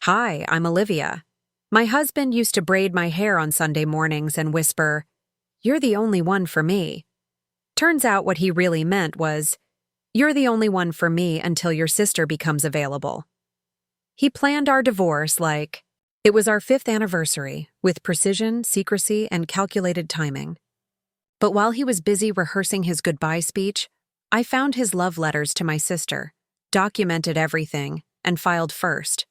Hi, I'm Olivia. My husband used to braid my hair on Sunday mornings and whisper, "You're the only one for me." Turns out what he really meant was, "You're the only one for me until your sister becomes available." He planned our divorce like it was our 5th anniversary, with precision, secrecy, and calculated timing. But while he was busy rehearsing his goodbye speech, I found his love letters to my sister, documented everything, and filed first.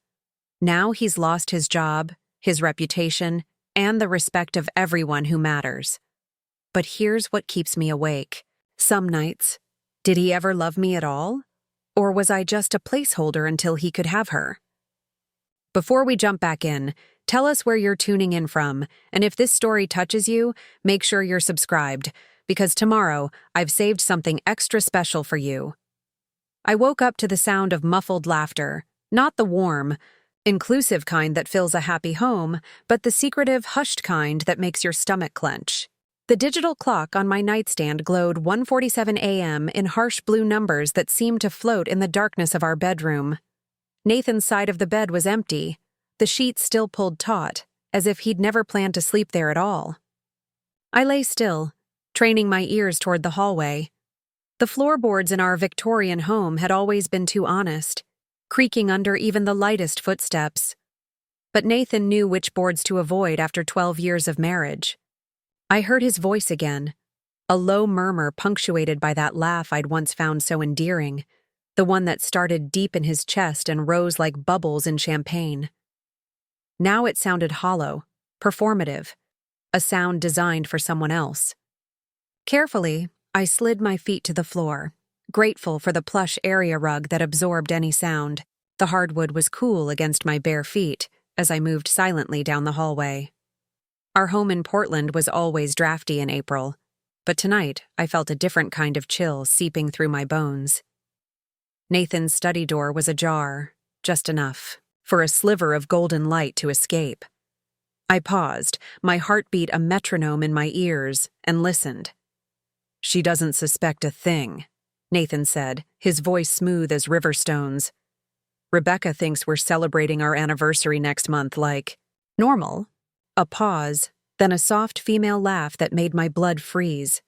Now he's lost his job, his reputation, and the respect of everyone who matters. But here's what keeps me awake. Some nights, did he ever love me at all? Or was I just a placeholder until he could have her? Before we jump back in, tell us where you're tuning in from, and if this story touches you, make sure you're subscribed, because tomorrow I've saved something extra special for you. I woke up to the sound of muffled laughter, not the warm, inclusive kind that fills a happy home, but the secretive, hushed kind that makes your stomach clench. The digital clock on my nightstand glowed 1:47 a.m. in harsh blue numbers that seemed to float in the darkness of our bedroom. Nathan's side of the bed was empty, the sheets still pulled taut, as if he'd never planned to sleep there at all. I lay still, training my ears toward the hallway. The floorboards in our Victorian home had always been too honest, creaking under even the lightest footsteps. But Nathan knew which boards to avoid after 12 years of marriage. I heard his voice again, a low murmur punctuated by that laugh I'd once found so endearing, the one that started deep in his chest and rose like bubbles in champagne. Now it sounded hollow, performative, a sound designed for someone else. Carefully, I slid my feet to the floor, grateful for the plush area rug that absorbed any sound. The hardwood was cool against my bare feet as I moved silently down the hallway. Our home in Portland was always drafty in April, but tonight I felt a different kind of chill seeping through my bones. Nathan's study door was ajar, just enough for a sliver of golden light to escape. I paused, my heartbeat a metronome in my ears, and listened. "She doesn't suspect a thing," Nathan said, his voice smooth as river stones. "Rebecca thinks we're celebrating our anniversary next month like normal." A pause, then a soft female laugh that made my blood freeze.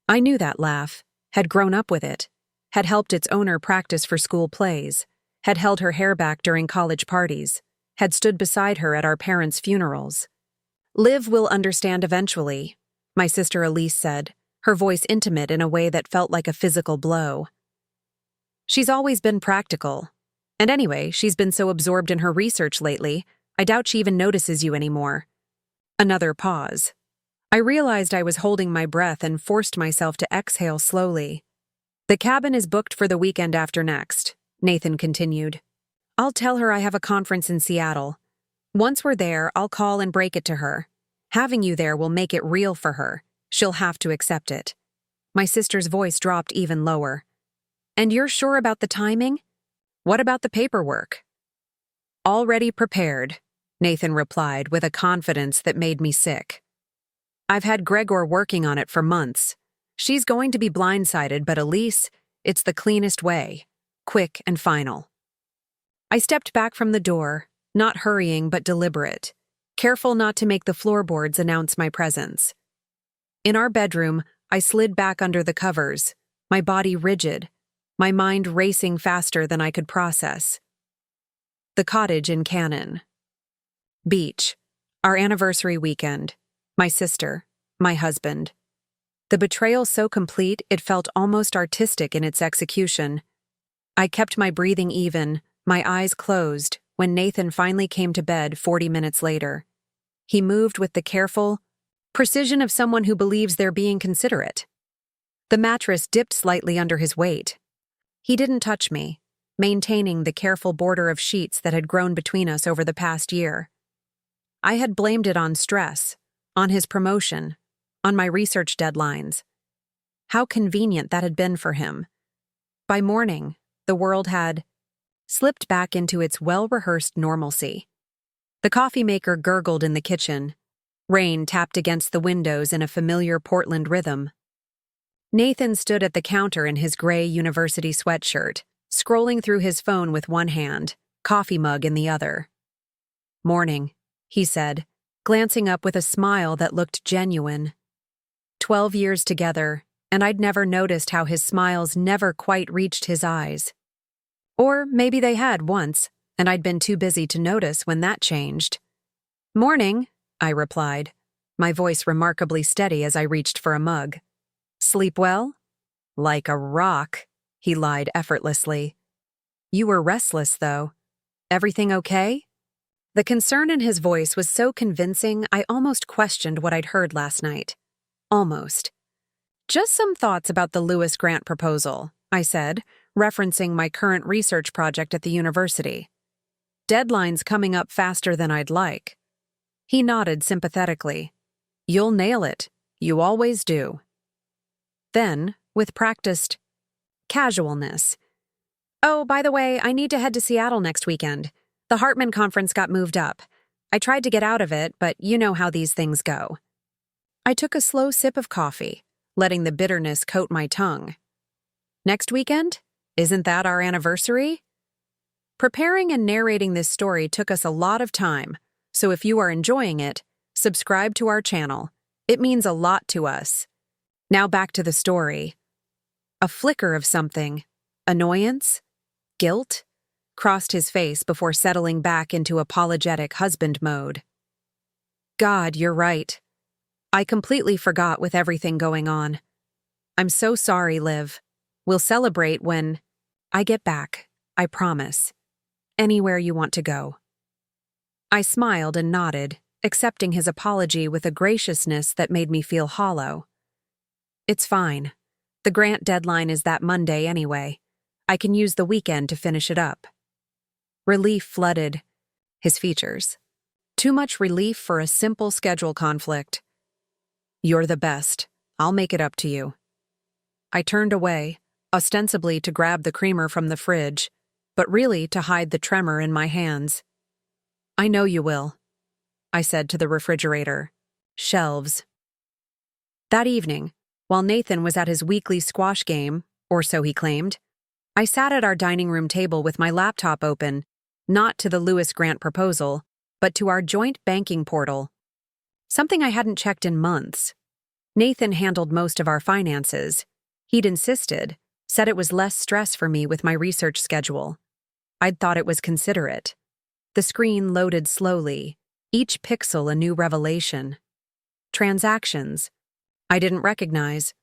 I knew that laugh, had grown up with it, had helped its owner practice for school plays, had held her hair back during college parties, had stood beside her at our parents' funerals. "Liv will understand eventually," my sister Elise said, her voice intimate in a way that felt like a physical blow. "She's always been practical. And anyway, she's been so absorbed in her research lately, I doubt she even notices you anymore." Another pause. I realized I was holding my breath and forced myself to exhale slowly. "The cabin is booked for the weekend after next," Nathan continued. "I'll tell her I have a conference in Seattle. Once we're there, I'll call and break it to her. Having you there will make it real for her. She'll have to accept it." My sister's voice dropped even lower. "And you're sure about the timing? What about the paperwork?" "Already prepared," Nathan replied with a confidence that made me sick. "I've had Gregor working on it for months. She's going to be blindsided, but Elise, it's the cleanest way. Quick and final." I stepped back from the door, not hurrying but deliberate, careful not to make the floorboards announce my presence. In our bedroom, I slid back under the covers, my body rigid, my mind racing faster than I could process. The cottage in Cannon. Beach. Our anniversary weekend. My sister. My husband. The betrayal so complete it felt almost artistic in its execution. I kept my breathing even, my eyes closed, when Nathan finally came to bed 40 minutes later. He moved with the careful precision of someone who believes they're being considerate. The mattress dipped slightly under his weight. He didn't touch me, maintaining the careful border of sheets that had grown between us over the past year. I had blamed it on stress, on his promotion, on my research deadlines. How convenient that had been for him. By morning, the world had slipped back into its well-rehearsed normalcy. The coffee maker gurgled in the kitchen. Rain tapped against the windows in a familiar Portland rhythm. Nathan stood at the counter in his gray university sweatshirt, scrolling through his phone with one hand, coffee mug in the other. Morning, he said, glancing up with a smile that looked genuine. 12 years together, and I'd never noticed how his smiles never quite reached his eyes. Or maybe they had once, and I'd been too busy to notice when that changed. Morning, I replied, my voice remarkably steady as I reached for a mug. Sleep well? Like a rock, he lied effortlessly. You were restless, though. Everything okay? The concern in his voice was so convincing I almost questioned what I'd heard last night. Almost. Just some thoughts about the Lewis grant proposal, I said, referencing my current research project at the university. Deadline's coming up faster than I'd like. He nodded sympathetically. You'll nail it. You always do. Then, with practiced casualness. Oh, by the way, I need to head to Seattle next weekend. The Hartman conference got moved up. I tried to get out of it, but you know how these things go. I took a slow sip of coffee, letting the bitterness coat my tongue. Next weekend? Isn't that our anniversary? Preparing and narrating this story took us a lot of time, so if you are enjoying it, subscribe to our channel. It means a lot to us. Now back to the story. A flicker of something, annoyance, guilt, crossed his face before settling back into apologetic husband mode. God, you're right. I completely forgot with everything going on. I'm so sorry, Liv. We'll celebrate when I get back, I promise. Anywhere you want to go. I smiled and nodded, accepting his apology with a graciousness that made me feel hollow. It's fine. The grant deadline is that Monday anyway. I can use the weekend to finish it up. Relief flooded his features. Too much relief for a simple schedule conflict. You're the best. I'll make it up to you. I turned away, ostensibly to grab the creamer from the fridge, but really to hide the tremor in my hands. I know you will, I said to the refrigerator. Shelves. That evening, while Nathan was at his weekly squash game, or so he claimed, I sat at our dining room table with my laptop open, not to the Lewis grant proposal, but to our joint banking portal. Something I hadn't checked in months. Nathan handled most of our finances. He'd insisted, said it was less stress for me with my research schedule. I'd thought it was considerate. The screen loaded slowly, each pixel a new revelation. Transactions I didn't recognize.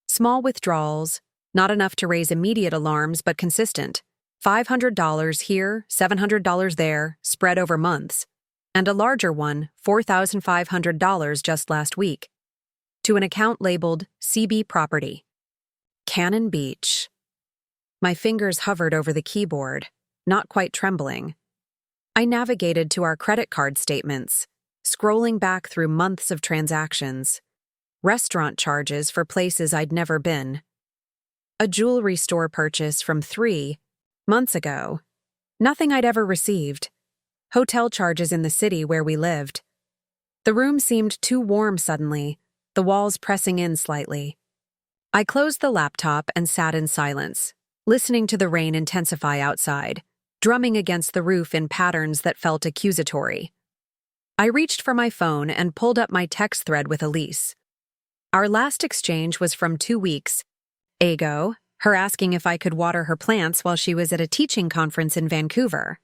Small withdrawals, not enough to raise immediate alarms but consistent. $500 here, $700 there, spread over months. And a larger one, $4,500 just last week. To an account labeled CB Property. Cannon Beach. My fingers hovered over the keyboard, not quite trembling. I navigated to our credit card statements, scrolling back through months of transactions. Restaurant charges for places I'd never been. A jewelry store purchase from 3 months ago. Nothing I'd ever received. Hotel charges in the city where we lived. The room seemed too warm suddenly, the walls pressing in slightly. I closed the laptop and sat in silence, listening to the rain intensify outside, drumming against the roof in patterns that felt accusatory. I reached for my phone and pulled up my text thread with Elise. Our last exchange was from 2 weeks ago, her asking if I could water her plants while she was at a teaching conference in Vancouver.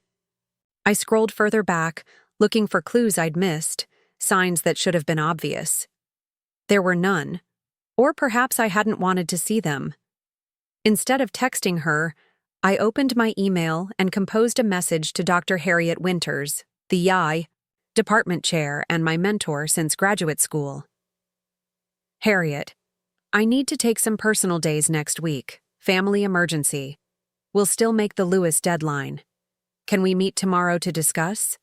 I scrolled further back, looking for clues I'd missed, signs that should have been obvious. There were none, or perhaps I hadn't wanted to see them. Instead of texting her, I opened my email and composed a message to Dr. Harriet Winters, the YI department chair and my mentor since graduate school. Harriet, I need to take some personal days next week. Family emergency. We'll still make the Lewis deadline. Can we meet tomorrow to discuss?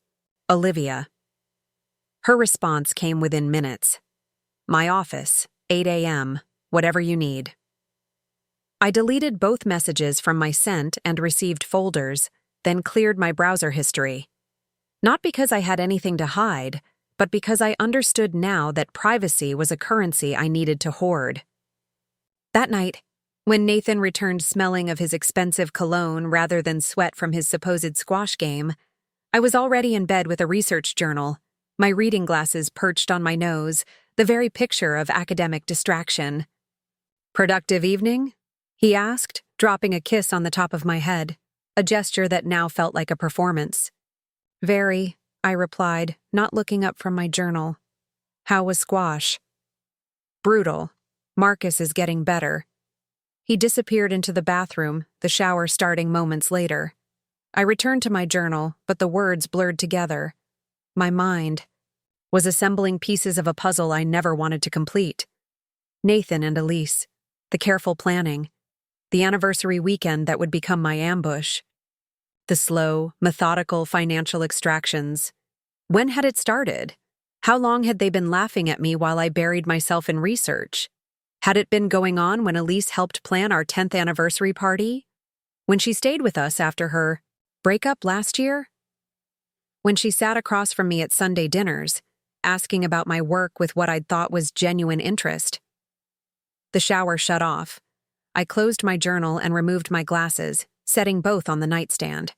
Olivia. Her response came within minutes. My office, 8 a.m., whatever you need. I deleted both messages from my sent and received folders, then cleared my browser history. Not because I had anything to hide, but because I understood now that privacy was a currency I needed to hoard. That night, when Nathan returned smelling of his expensive cologne rather than sweat from his supposed squash game, I was already in bed with a research journal, my reading glasses perched on my nose, the very picture of academic distraction. "Productive evening?" he asked, dropping a kiss on the top of my head, a gesture that now felt like a performance. "Very," I replied, not looking up from my journal. "How was squash?" "Brutal. Marcus is getting better." He disappeared into the bathroom, the shower starting moments later. I returned to my journal, but the words blurred together. My mind was assembling pieces of a puzzle I never wanted to complete. Nathan and Elise, the careful planning, the anniversary weekend that would become my ambush, the slow, methodical financial extractions. When had it started? How long had they been laughing at me while I buried myself in research? Had it been going on when Elise helped plan our 10th anniversary party? When she stayed with us after her breakup last year? When she sat across from me at Sunday dinners, asking about my work with what I'd thought was genuine interest? The shower shut off. I closed my journal and removed my glasses, setting both on the nightstand.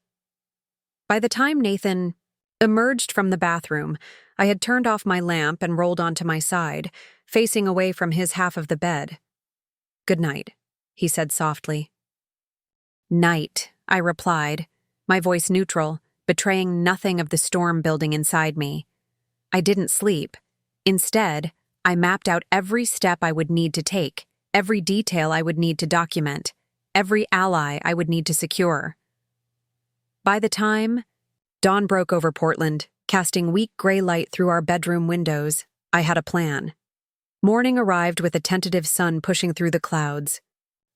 By the time Nathan emerged from the bathroom, I had turned off my lamp and rolled onto my side, facing away from his half of the bed. "Good night," he said softly. "Night," I replied, my voice neutral, betraying nothing of the storm building inside me. I didn't sleep. Instead, I mapped out every step I would need to take, every detail I would need to document, every ally I would need to secure. By the time dawn broke over Portland, casting weak gray light through our bedroom windows, I had a plan. Morning arrived with a tentative sun pushing through the clouds.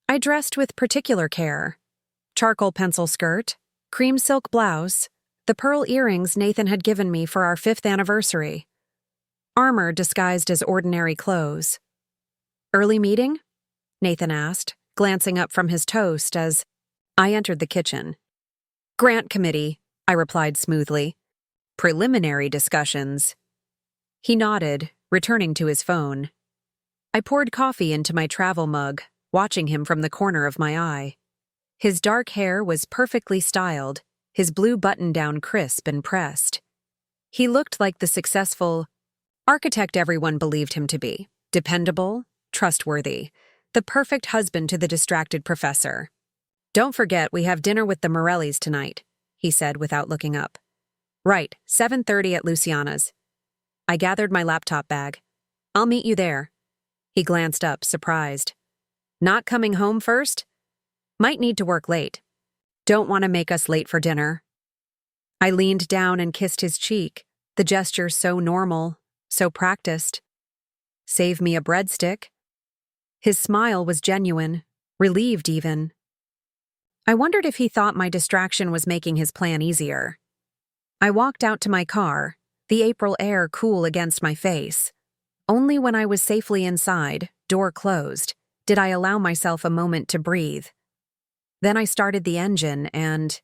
I dressed with particular care. Charcoal pencil skirt, cream silk blouse, the pearl earrings Nathan had given me for our 5th anniversary. Armor disguised as ordinary clothes. "Early meeting?" Nathan asked, glancing up from his toast as I entered the kitchen. "Grant committee," I replied smoothly. "Preliminary discussions." He nodded, returning to his phone. I poured coffee into my travel mug, watching him from the corner of my eye. His dark hair was perfectly styled, his blue button-down crisp and pressed. He looked like the successful architect everyone believed him to be, dependable, trustworthy, the perfect husband to the distracted professor. "Don't forget we have dinner with the Morellis tonight," he said without looking up. "Right, 7:30 at Luciana's." I gathered my laptop bag. "I'll meet you there." He glanced up, surprised. "Not coming home first?" "Might need to work late." "Don't want to make us late for dinner." I leaned down and kissed his cheek, the gesture so normal, so practiced. "Save me a breadstick." His smile was genuine, relieved even. I wondered if he thought my distraction was making his plan easier. I walked out to my car, the April air cool against my face. Only when I was safely inside, door closed, did I allow myself a moment to breathe. Then I started the engine and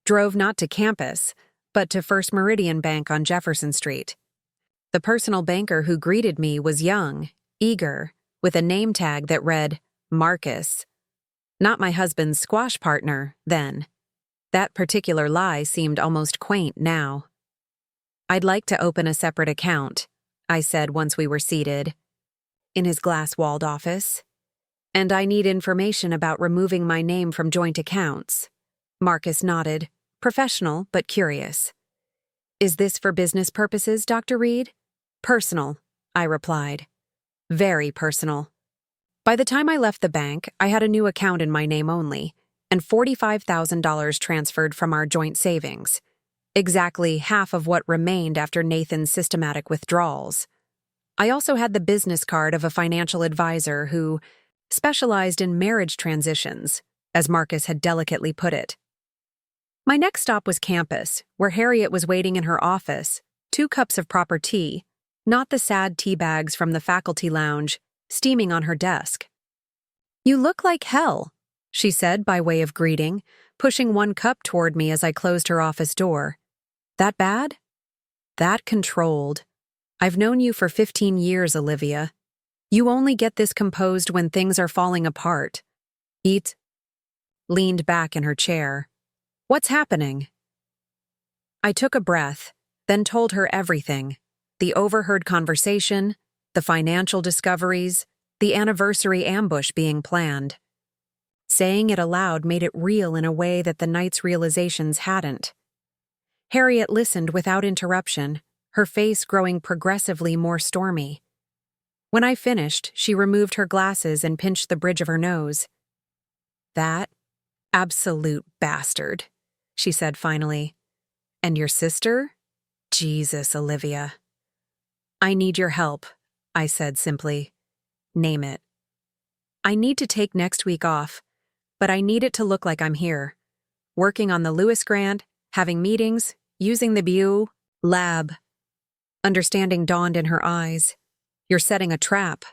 drove not to campus, but to First Meridian Bank on Jefferson Street. The personal banker who greeted me was young, eager, with a name tag that read Marcus. Not my husband's squash partner, then. That particular lie seemed almost quaint now. "I'd like to open a separate account," I said once we were seated, in his glass-walled office. "And I need information about removing my name from joint accounts." Marcus nodded, professional but curious. "Is this for business purposes, Dr. Reed?" "Personal," I replied. "Very personal." By the time I left the bank, I had a new account in my name only, and $45,000 transferred from our joint savings, exactly half of what remained after Nathan's systematic withdrawals. I also had the business card of a financial advisor who specialized in marriage transitions, as Marcus had delicately put it. My next stop was campus, where Harriet was waiting in her office, 2 cups of proper tea, not the sad tea bags from the faculty lounge, steaming on her desk. "You look like hell," she said by way of greeting, pushing 1 cup toward me as I closed her office door. "That bad?" "That controlled. I've known you for 15 years, Olivia. You only get this composed when things are falling apart." Eat leaned back in her chair. "What's happening?" I took a breath, then told her everything: the overheard conversation, the financial discoveries, the anniversary ambush being planned. Saying it aloud made it real in a way that the night's realizations hadn't. Harriet listened without interruption, her face growing progressively more stormy. When I finished, she removed her glasses and pinched the bridge of her nose. "That absolute bastard," she said finally. "And your sister? Jesus, Olivia." "I need your help," I said simply. "Name it." "I need to take next week off, but I need it to look like I'm here. Working on the Lewis grant, having meetings, using the BU lab." Understanding dawned in her eyes. "You're setting a trap."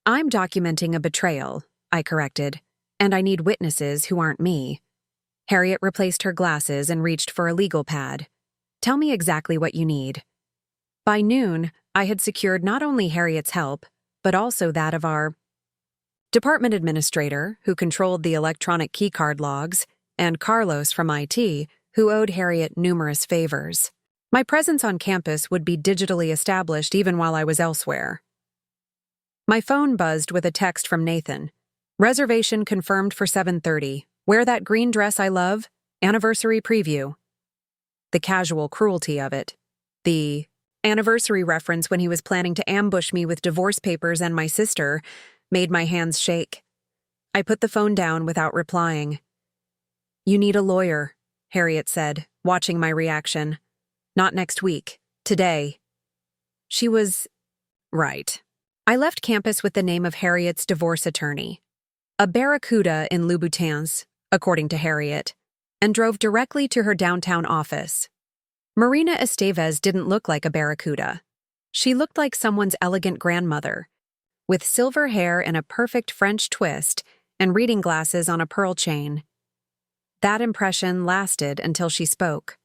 "I'm documenting a betrayal," I corrected, "and I need witnesses who aren't me." Harriet replaced her glasses and reached for a legal pad. "Tell me exactly what you need." By noon, I had secured not only Harriet's help, but also that of our department administrator, who controlled the electronic keycard logs, and Carlos from IT, who owed Harriet numerous favors. My presence on campus would be digitally established even while I was elsewhere. My phone buzzed with a text from Nathan. "Reservation confirmed for 7:30. Wear that green dress I love. Anniversary preview." The casual cruelty of it. The anniversary reference when he was planning to ambush me with divorce papers and my sister made my hands shake. I put the phone down without replying. "You need a lawyer," Harriet said, watching my reaction. "Not next week. Today." She was right. I left campus with the name of Harriet's divorce attorney, a barracuda in Louboutins, according to Harriet, and drove directly to her downtown office. Marina Estevez didn't look like a barracuda. She looked like someone's elegant grandmother, with silver hair and a perfect French twist and reading glasses on a pearl chain. That impression lasted until she spoke.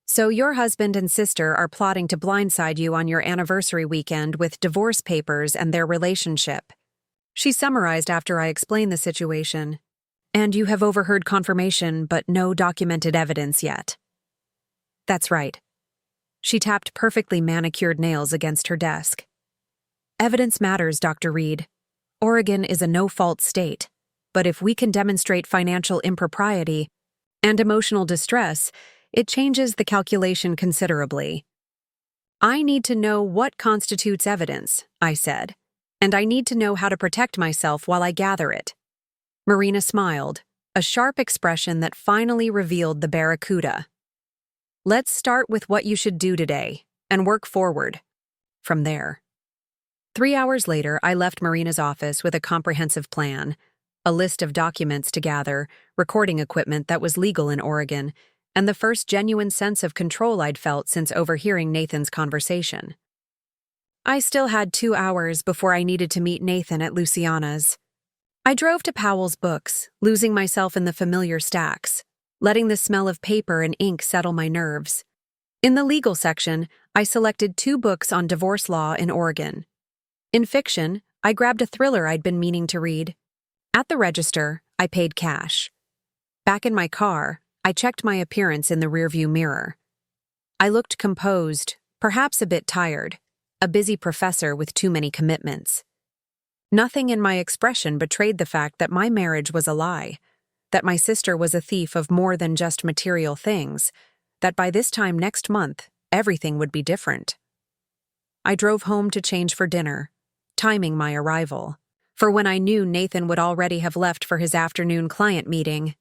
"So your husband and sister are plotting to blindside you on your anniversary weekend with divorce papers and their relationship," she summarized after I explained the situation. "And you have overheard confirmation but no documented evidence yet." "That's right." She tapped perfectly manicured nails against her desk. "Evidence matters, Dr. Reed. Oregon is a no-fault state, but if we can demonstrate financial impropriety and emotional distress, it changes the calculation considerably." "I need to know what constitutes evidence," I said, "and I need to know how to protect myself while I gather it." Marina smiled, a sharp expression that finally revealed the barracuda. "Let's start with what you should do today, and work forward from there." 3 hours later, I left Marina's office with a comprehensive plan, a list of documents to gather, recording equipment that was legal in Oregon, and the first genuine sense of control I'd felt since overhearing Nathan's conversation. I still had 2 hours before I needed to meet Nathan at Luciana's. I drove to Powell's Books, losing myself in the familiar stacks, letting the smell of paper and ink settle my nerves. In the legal section, I selected 2 books on divorce law in Oregon. In fiction, I grabbed a thriller I'd been meaning to read. At the register, I paid cash. Back in my car, I checked my appearance in the rearview mirror. I looked composed, perhaps a bit tired, a busy professor with too many commitments. Nothing in my expression betrayed the fact that my marriage was a lie, that my sister was a thief of more than just material things, that by this time next month, everything would be different. I drove home to change for dinner, timing my arrival, for when I knew Nathan would already have left for his afternoon client meeting.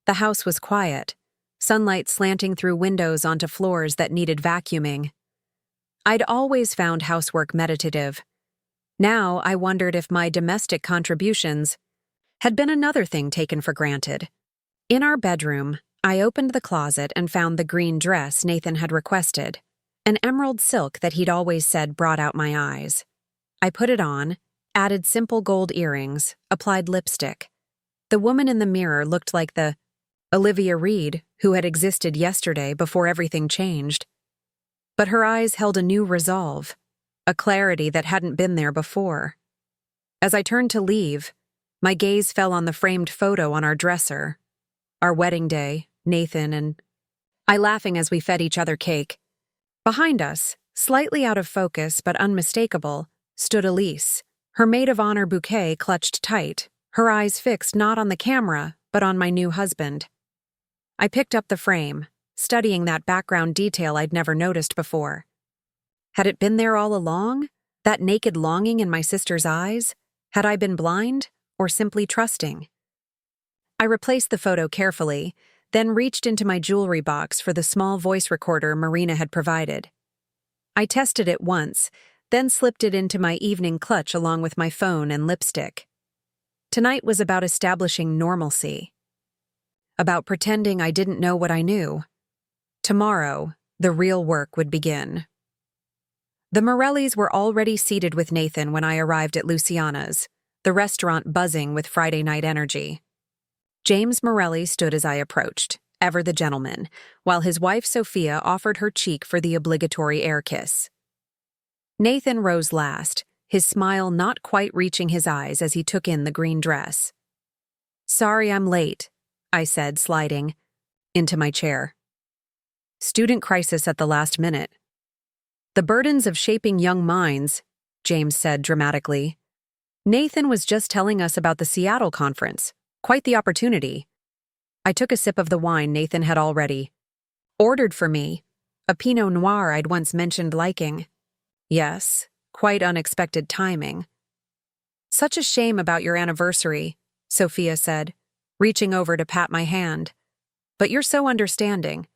The house was quiet, sunlight slanting through windows onto floors that needed vacuuming. I'd always found housework meditative. Now I wondered if my domestic contributions had been another thing taken for granted. In our bedroom, I opened the closet and found the green dress Nathan had requested, an emerald silk that he'd always said brought out my eyes. I put it on, added simple gold earrings, applied lipstick. The woman in the mirror looked like the Olivia Reed who had existed yesterday before everything changed. But her eyes held a new resolve, a clarity that hadn't been there before. As I turned to leave, my gaze fell on the framed photo on our dresser. Our wedding day, Nathan and I laughing as we fed each other cake. Behind us, slightly out of focus but unmistakable, stood Elise, her maid of honor bouquet clutched tight, her eyes fixed not on the camera, but on my new husband. I picked up the frame, studying that background detail I'd never noticed before. Had it been there all along? That naked longing in my sister's eyes? Had I been blind, or simply trusting? I replaced the photo carefully, then reached into my jewelry box for the small voice recorder Marina had provided. I tested it once, then slipped it into my evening clutch along with my phone and lipstick. Tonight was about establishing normalcy. About pretending I didn't know what I knew. Tomorrow, the real work would begin. The Morellis were already seated with Nathan when I arrived at Luciana's, the restaurant buzzing with Friday night energy. James Morelli stood as I approached, ever the gentleman, while his wife Sophia offered her cheek for the obligatory air kiss. Nathan rose last, his smile not quite reaching his eyes as he took in the green dress. "Sorry I'm late," I said, sliding into my chair. "Student crisis at the last minute." "The burdens of shaping young minds," James said dramatically. "Nathan was just telling us about the Seattle conference. Quite the opportunity." I took a sip of the wine Nathan had already ordered for me, a Pinot Noir I'd once mentioned liking. "Yes, quite unexpected timing." "Such a shame about your anniversary," Sophia said, reaching over to pat my hand. "But you're so understanding.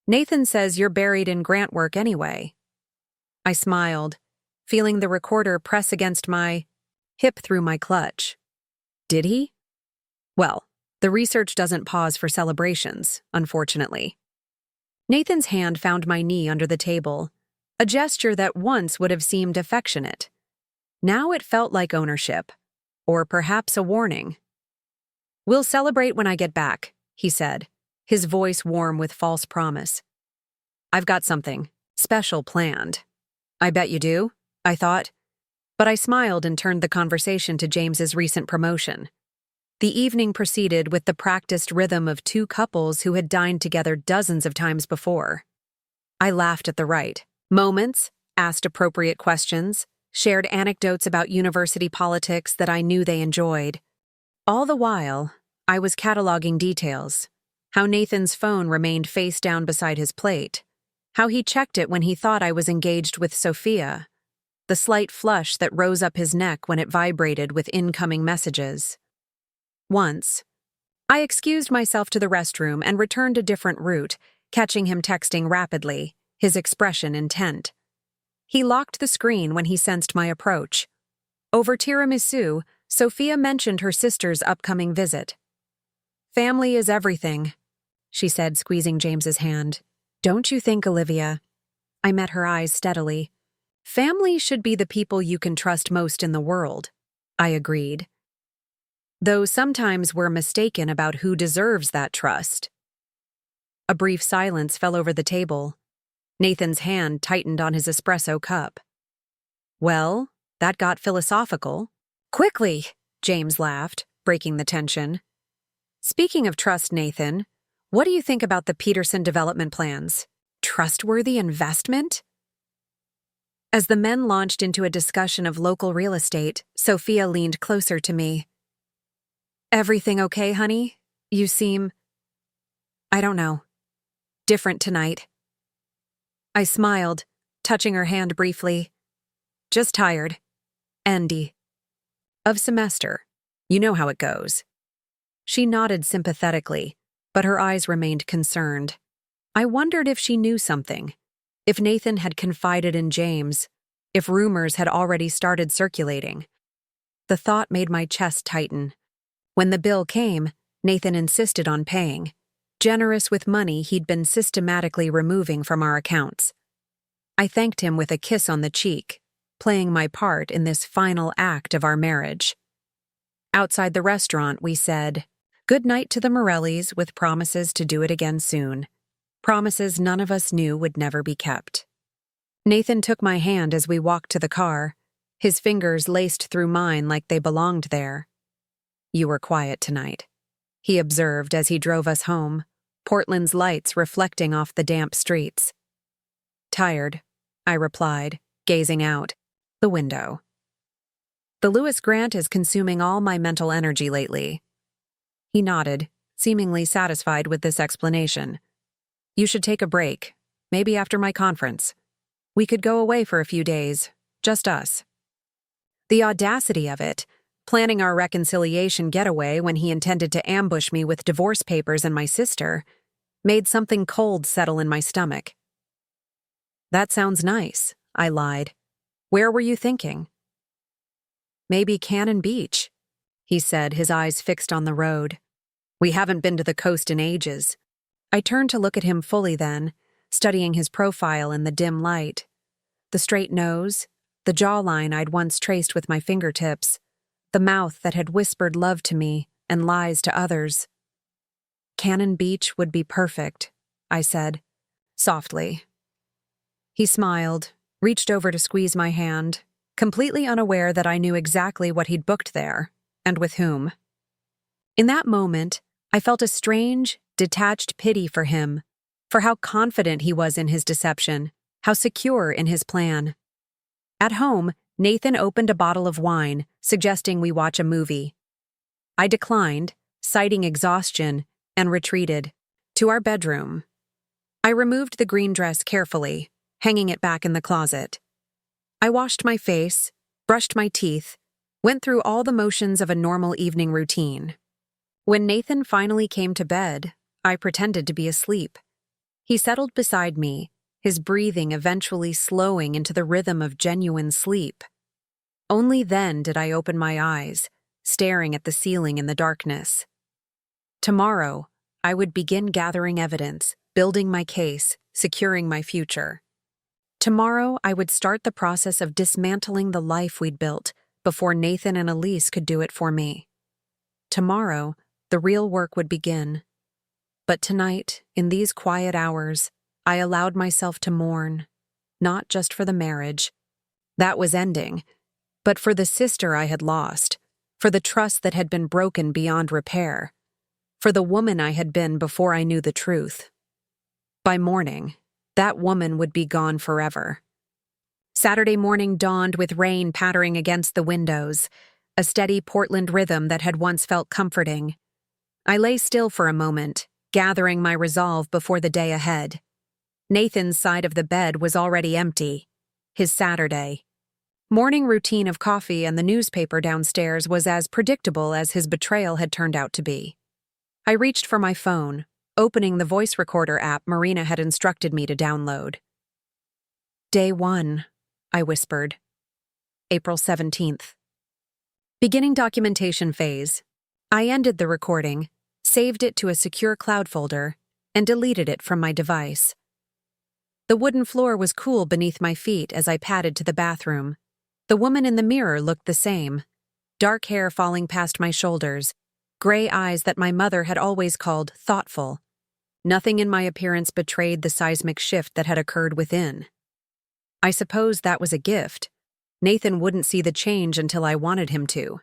Nathan says you're buried in grant work anyway." I smiled, feeling the recorder press against my hip through my clutch. Did he? Well, the research doesn't pause for celebrations, unfortunately. Nathan's hand found my knee under the table, a gesture that once would have seemed affectionate. Now it felt like ownership, or perhaps a warning. "We'll celebrate when I get back," he said, his voice warm with false promise. "I've got something special planned." "I bet you do," I thought. But I smiled and turned the conversation to James's recent promotion. The evening proceeded with the practiced rhythm of two couples who had dined together dozens of times before. I laughed at the right moments, asked appropriate questions, shared anecdotes about university politics that I knew they enjoyed. All the while, I was cataloging details. How Nathan's phone remained face down beside his plate. How he checked it when he thought I was engaged with Sophia. The slight flush that rose up his neck when it vibrated with incoming messages. Once, I excused myself to the restroom and returned a different route, catching him texting rapidly, his expression intent. He locked the screen when he sensed my approach. Over tiramisu, Sophia mentioned her sister's upcoming visit. "Family is everything," she said, squeezing James's hand. "Don't you think, Olivia?" I met her eyes steadily. "Family should be the people you can trust most in the world," I agreed. Though sometimes we're mistaken about who deserves that trust. A brief silence fell over the table. Nathan's hand tightened on his espresso cup. "Well, that got philosophical." "Quickly," James laughed, breaking the tension. "Speaking of trust, Nathan, what do you think about the Peterson development plans? Trustworthy investment?" As the men launched into a discussion of local real estate, Sophia leaned closer to me. "Everything okay, honey? You seem, I don't know, different tonight." I smiled, touching her hand briefly. "Just tired. End of semester. You know how it goes." She nodded sympathetically, but her eyes remained concerned. I wondered if she knew something, if Nathan had confided in James, if rumors had already started circulating. The thought made my chest tighten. When the bill came, Nathan insisted on paying, generous with money he'd been systematically removing from our accounts. I thanked him with a kiss on the cheek, playing my part in this final act of our marriage. Outside the restaurant, we said, "Good night to the Morellis," with promises to do it again soon. Promises none of us knew would never be kept. Nathan took my hand as we walked to the car, his fingers laced through mine like they belonged there. "You were quiet tonight," he observed as he drove us home. Portland's lights reflecting off the damp streets. Tired, I replied, gazing out the window. The Lewis Grant is consuming all my mental energy lately. He nodded, seemingly satisfied with this explanation. You should take a break, maybe after my conference. We could go away for a few days, just us. The audacity of it, planning our reconciliation getaway when he intended to ambush me with divorce papers and my sister, made something cold settle in my stomach. That sounds nice, I lied. Where were you thinking? Maybe Cannon Beach, he said, his eyes fixed on the road. We haven't been to the coast in ages. I turned to look at him fully then, studying his profile in the dim light. The straight nose, the jawline I'd once traced with my fingertips, the mouth that had whispered love to me and lies to others. Cannon Beach would be perfect, I said, softly. He smiled, reached over to squeeze my hand, completely unaware that I knew exactly what he'd booked there, and with whom. In that moment, I felt a strange, detached pity for him, for how confident he was in his deception, how secure in his plan. At home, Nathan opened a bottle of wine, suggesting we watch a movie. I declined, citing exhaustion, and retreated to our bedroom. I removed the green dress carefully, hanging it back in the closet. I washed my face, brushed my teeth, went through all the motions of a normal evening routine. When Nathan finally came to bed, I pretended to be asleep. He settled beside me, his breathing eventually slowing into the rhythm of genuine sleep. Only then did I open my eyes, staring at the ceiling in the darkness. Tomorrow, I would begin gathering evidence, building my case, securing my future. Tomorrow, I would start the process of dismantling the life we'd built before Nathan and Elise could do it for me. Tomorrow, the real work would begin. But tonight, in these quiet hours, I allowed myself to mourn, not just for the marriage. That was ending, but for the sister I had lost, for the trust that had been broken beyond repair, for the woman I had been before I knew the truth. By morning, that woman would be gone forever. Saturday morning dawned with rain pattering against the windows, a steady Portland rhythm that had once felt comforting. I lay still for a moment, gathering my resolve before the day ahead. Nathan's side of the bed was already empty. His Saturday. Morning routine of coffee and the newspaper downstairs was as predictable as his betrayal had turned out to be. I reached for my phone, opening the voice recorder app Marina had instructed me to download. Day 1, I whispered. April 17th. Beginning documentation phase. I ended the recording, saved it to a secure cloud folder, and deleted it from my device. The wooden floor was cool beneath my feet as I padded to the bathroom. The woman in the mirror looked the same. Dark hair falling past my shoulders, gray eyes that my mother had always called thoughtful. Nothing in my appearance betrayed the seismic shift that had occurred within. I suppose that was a gift. Nathan wouldn't see the change until I wanted him to.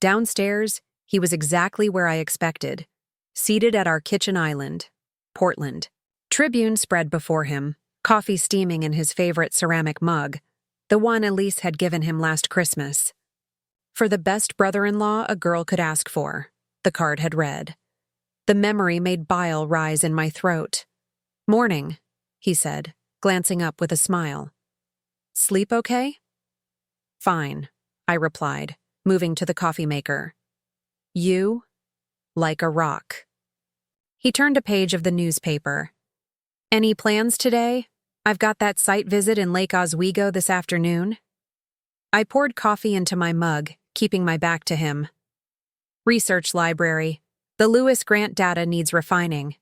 Downstairs, he was exactly where I expected, seated at our kitchen island, Portland. Tribune spread before him, coffee steaming in his favorite ceramic mug, the one Elise had given him last Christmas. For the best brother-in-law a girl could ask for, the card had read. The memory made bile rise in my throat. Morning, he said, glancing up with a smile. Sleep okay? Fine, I replied, moving to the coffee maker. You? Like a rock. He turned a page of the newspaper. Any plans today? I've got that site visit in Lake Oswego this afternoon. I poured coffee into my mug, keeping my back to him. Research library. The Lewis Grant data needs refining.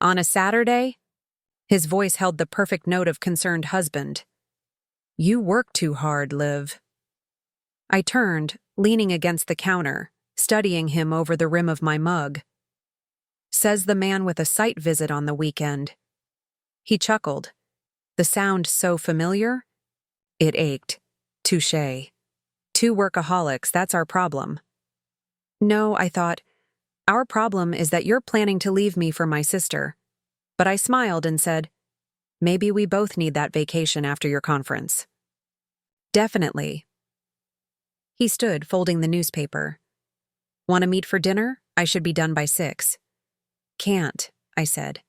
On a Saturday? His voice held the perfect note of concerned husband. You work too hard, Liv. I turned, leaning against the counter, studying him over the rim of my mug. Says the man with a site visit on the weekend. He chuckled. The sound so familiar? It ached. Touché. Two workaholics, that's our problem. No, I thought. Our problem is that you're planning to leave me for my sister. But I smiled and said, maybe we both need that vacation after your conference. Definitely. He stood, folding the newspaper. Want to meet for dinner? I should be done by 6. Can't, I said.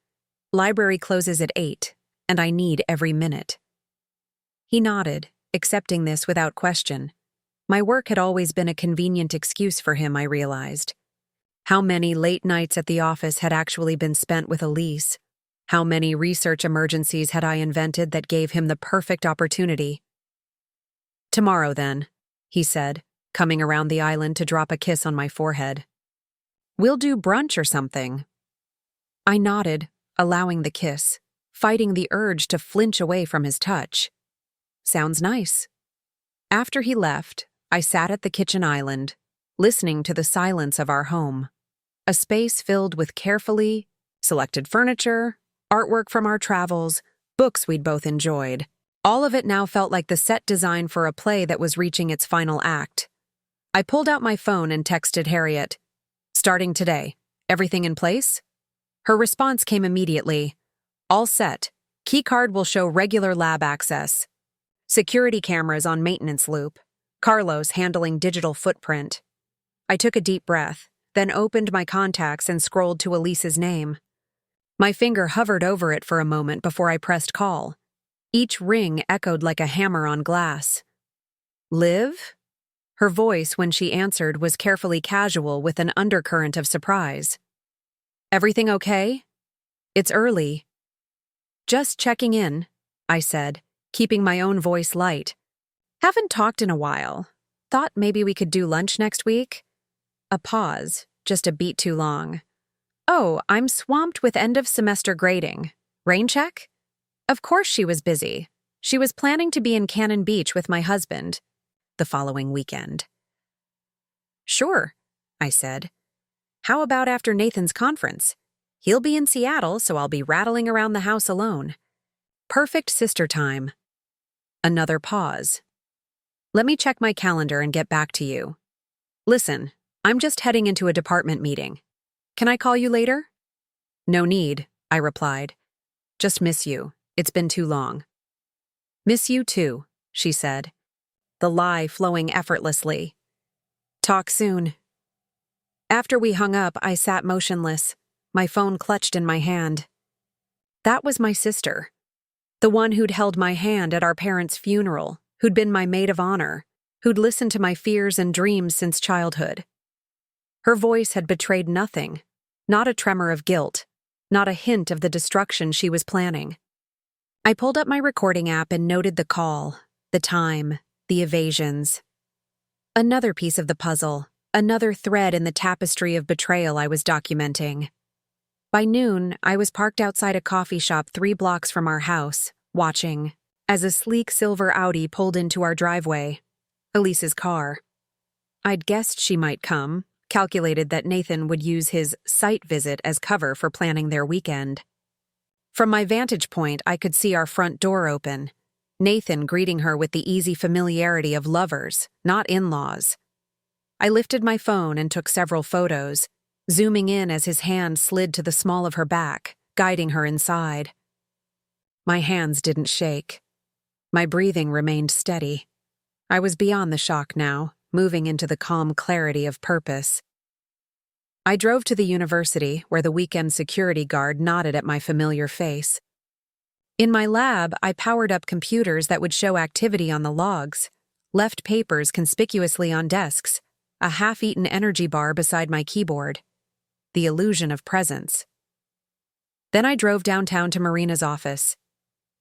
Library closes at 8, and I need every minute. He nodded, accepting this without question. My work had always been a convenient excuse for him, I realized. How many late nights at the office had actually been spent with Elise? How many research emergencies had I invented that gave him the perfect opportunity? Tomorrow, then, he said, coming around the island to drop a kiss on my forehead. We'll do brunch or something. I nodded, allowing the kiss, fighting the urge to flinch away from his touch. Sounds nice. After he left, I sat at the kitchen island, listening to the silence of our home. A space filled with carefully selected furniture, artwork from our travels, books we'd both enjoyed. All of it now felt like the set design for a play that was reaching its final act. I pulled out my phone and texted Harriet. Starting today. Everything in place? Her response came immediately. All set. Keycard will show regular lab access. Security cameras on maintenance loop. Carlos handling digital footprint. I took a deep breath, then opened my contacts and scrolled to Elise's name. My finger hovered over it for a moment before I pressed call. Each ring echoed like a hammer on glass. Liv? Her voice, when she answered, was carefully casual with an undercurrent of surprise. Everything okay? It's early. Just checking in, I said, keeping my own voice light. Haven't talked in a while. Thought maybe we could do lunch next week? A pause, just a beat too long. Oh, I'm swamped with end-of-semester grading. Rain check? Of course she was busy. She was planning to be in Cannon Beach with my husband the following weekend. Sure, I said. How about after Nathan's conference? He'll be in Seattle, so I'll be rattling around the house alone. Perfect sister time. Another pause. Let me check my calendar and get back to you. Listen, I'm just heading into a department meeting. Can I call you later? No need, I replied. Just miss you. It's been too long. Miss you too, she said, the lie flowing effortlessly. Talk soon. After we hung up, I sat motionless, my phone clutched in my hand. That was my sister, the one who'd held my hand at our parents' funeral, who'd been my maid of honor, who'd listened to my fears and dreams since childhood. Her voice had betrayed nothing, not a tremor of guilt, not a hint of the destruction she was planning. I pulled up my recording app and noted the call, the time, the evasions. Another piece of the puzzle, another thread in the tapestry of betrayal I was documenting. By noon, I was parked outside a coffee shop 3 blocks from our house, watching, as a sleek silver Audi pulled into our driveway. Elise's car. I'd guessed she might come, calculated that Nathan would use his site visit as cover for planning their weekend. From my vantage point, I could see our front door open, Nathan greeting her with the easy familiarity of lovers, not in-laws. I lifted my phone and took several photos, zooming in as his hand slid to the small of her back, guiding her inside. My hands didn't shake. My breathing remained steady. I was beyond the shock now, moving into the calm clarity of purpose. I drove to the university, where the weekend security guard nodded at my familiar face. In my lab, I powered up computers that would show activity on the logs, left papers conspicuously on desks, a half-eaten energy bar beside my keyboard. The illusion of presence. Then I drove downtown to Marina's office.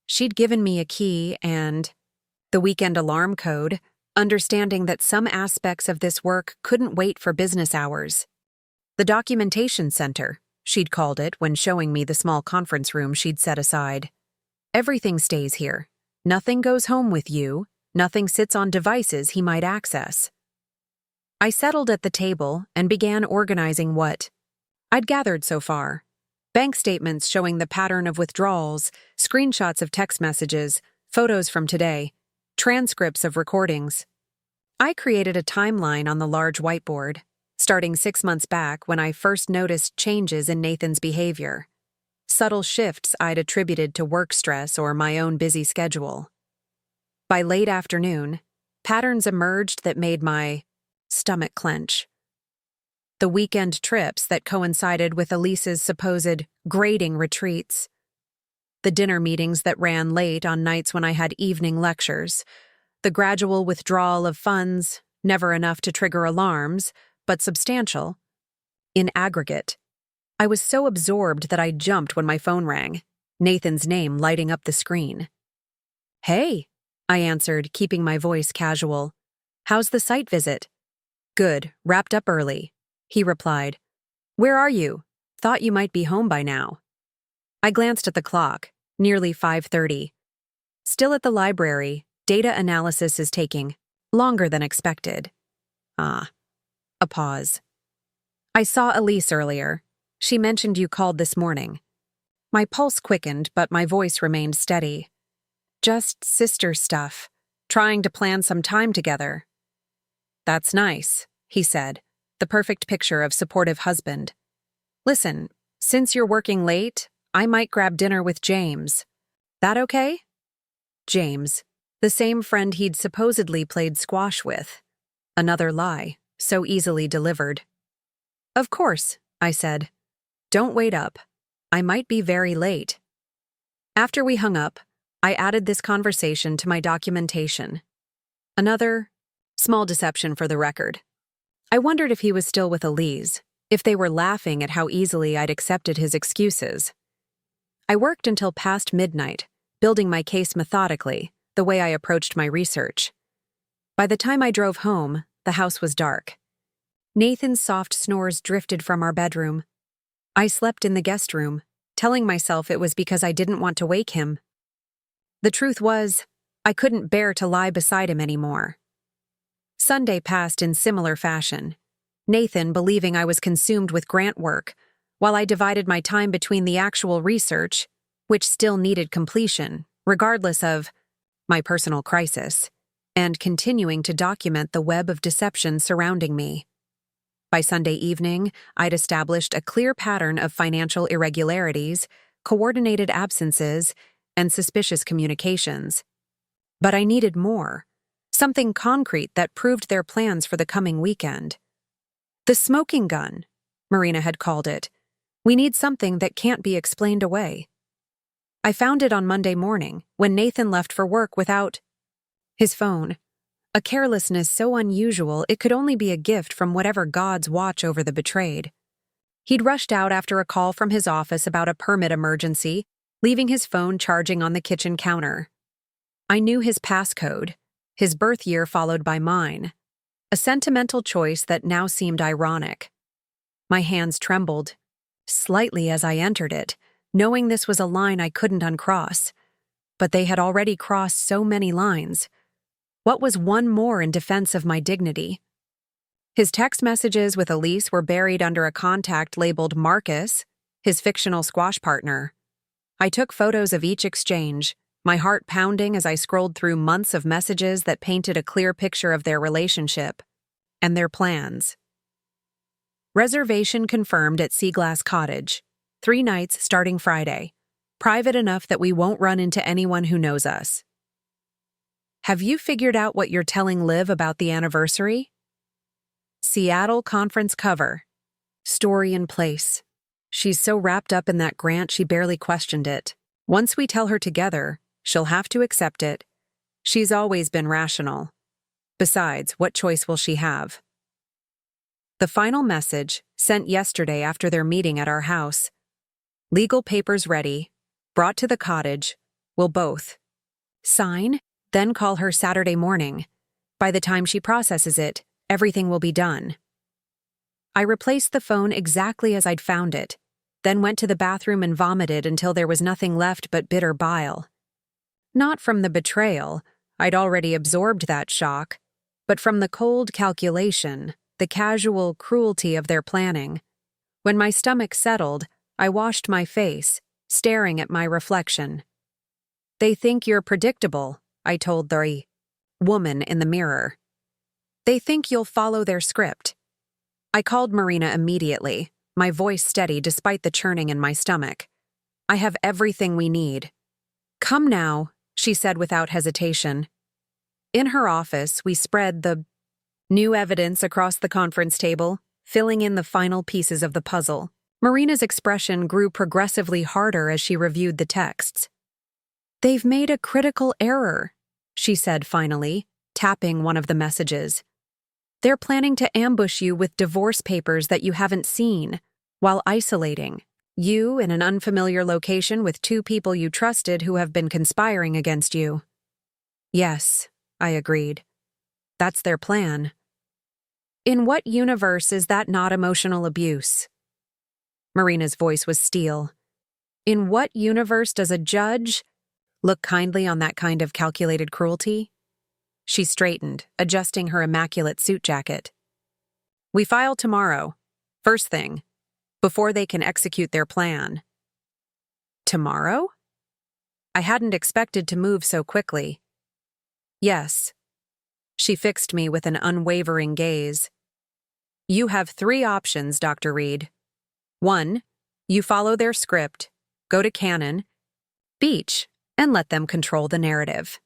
She'd given me a key and the weekend alarm code, understanding that some aspects of this work couldn't wait for business hours. The documentation center, she'd called it when showing me the small conference room she'd set aside. Everything stays here. Nothing goes home with you. Nothing sits on devices he might access. I settled at the table and began organizing what I'd gathered so far. Bank statements showing the pattern of withdrawals, screenshots of text messages, photos from today, transcripts of recordings. I created a timeline on the large whiteboard, starting 6 months back when I first noticed changes in Nathan's behavior. Subtle shifts I'd attributed to work stress or my own busy schedule. By late afternoon, patterns emerged that made my stomach clench. The weekend trips that coincided with Elise's supposed grading retreats. The dinner meetings that ran late on nights when I had evening lectures. The gradual withdrawal of funds, never enough to trigger alarms, but substantial. In aggregate, I was so absorbed that I jumped when my phone rang, Nathan's name lighting up the screen. "Hey," I answered, keeping my voice casual. "How's the site visit?" "Good, wrapped up early," he replied. "Where are you? Thought you might be home by now." I glanced at the clock, nearly 5:30. Still at the library, data analysis is taking longer than expected. A pause. "I saw Elise earlier. She mentioned you called this morning." My pulse quickened, but my voice remained steady. "Just sister stuff, trying to plan some time together." "That's nice," he said, the perfect picture of supportive husband. "Listen, since you're working late, I might grab dinner with James. That okay?" James, the same friend he'd supposedly played squash with. Another lie, so easily delivered. "Of course," I said. "Don't wait up. I might be very late." After we hung up, I added this conversation to my documentation. Another small deception for the record. I wondered if he was still with Elise, if they were laughing at how easily I'd accepted his excuses. I worked until past midnight, building my case methodically, the way I approached my research. By the time I drove home, the house was dark. Nathan's soft snores drifted from our bedroom. I slept in the guest room, telling myself it was because I didn't want to wake him. The truth was, I couldn't bear to lie beside him anymore. Sunday passed in similar fashion, Nathan believing I was consumed with grant work, while I divided my time between the actual research, which still needed completion, regardless of my personal crisis, and continuing to document the web of deception surrounding me. By Sunday evening, I'd established a clear pattern of financial irregularities, coordinated absences, and suspicious communications. But I needed more, something concrete that proved their plans for the coming weekend. "The smoking gun," Marina had called it. "We need something that can't be explained away." I found it on Monday morning, when Nathan left for work without his phone. A carelessness so unusual it could only be a gift from whatever gods watch over the betrayed. He'd rushed out after a call from his office about a permit emergency, leaving his phone charging on the kitchen counter. I knew his passcode, his birth year followed by mine, a sentimental choice that now seemed ironic. My hands trembled, slightly as I entered it, knowing this was a line I couldn't uncross. But they had already crossed so many lines. What was one more in defense of my dignity? His text messages with Elise were buried under a contact labeled Marcus, his fictional squash partner. I took photos of each exchange, my heart pounding as I scrolled through months of messages that painted a clear picture of their relationship and their plans. Reservation confirmed at Seaglass Cottage. 3 nights starting Friday. Private enough that we won't run into anyone who knows us. Have you figured out what you're telling Liv about the anniversary? Seattle conference cover. Story in place. She's so wrapped up in that grant she barely questioned it. Once we tell her together, she'll have to accept it. She's always been rational. Besides, what choice will she have? The final message, sent yesterday after their meeting at our house. Legal papers ready, brought to the cottage, will both sign, then call her Saturday morning. By the time she processes it, everything will be done. I replaced the phone exactly as I'd found it, then went to the bathroom and vomited until there was nothing left but bitter bile. Not from the betrayal, I'd already absorbed that shock, but from the cold calculation, the casual cruelty of their planning. When my stomach settled, I washed my face, staring at my reflection. "They think you're predictable," I told the woman in the mirror. "They think you'll follow their script." I called Marina immediately, my voice steady despite the churning in my stomach. I have everything we need. Come now, she said without hesitation. In her office, we spread the new evidence across the conference table, filling in the final pieces of the puzzle. Marina's expression grew progressively harder as she reviewed the texts. They've made a critical error, she said finally, tapping one of the messages. They're planning to ambush you with divorce papers that you haven't seen, while isolating you in an unfamiliar location with two people you trusted who have been conspiring against you. Yes, I agreed. That's their plan. In what universe is that not emotional abuse? Marina's voice was steel. In what universe does a judge look kindly on that kind of calculated cruelty? She straightened, adjusting her immaculate suit jacket. We file tomorrow, first thing, before they can execute their plan. Tomorrow? I hadn't expected to move so quickly. Yes. She fixed me with an unwavering gaze. You have 3 options, Dr. Reed. 1, you follow their script, go to Cannon, Beach, and let them control the narrative.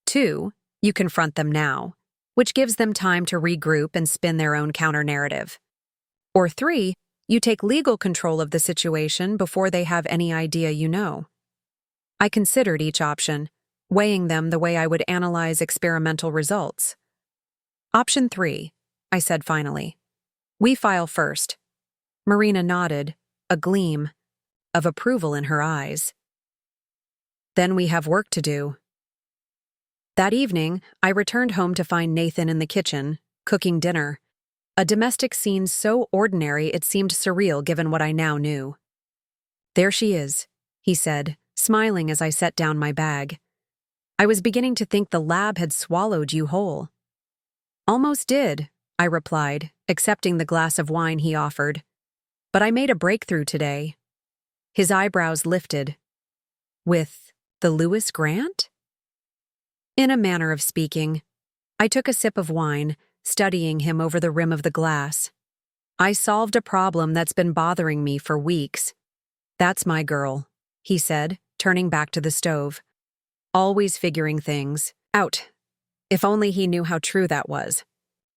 2, you confront them now, which gives them time to regroup and spin their own counter-narrative. Or 3, you take legal control of the situation before they have any idea you know. I considered each option, weighing them the way I would analyze experimental results. Option 3, I said finally. We file first. Marina nodded, a gleam of approval in her eyes. Then we have work to do. That evening, I returned home to find Nathan in the kitchen, cooking dinner, a domestic scene so ordinary it seemed surreal given what I now knew. There she is, he said, smiling as I set down my bag. I was beginning to think the lab had swallowed you whole. Almost did, I replied, accepting the glass of wine he offered. But I made a breakthrough today. His eyebrows lifted. With the Lewis Grant? In a manner of speaking, I took a sip of wine, studying him over the rim of the glass. I solved a problem that's been bothering me for weeks. That's my girl, he said, turning back to the stove. Always figuring things out. If only he knew how true that was.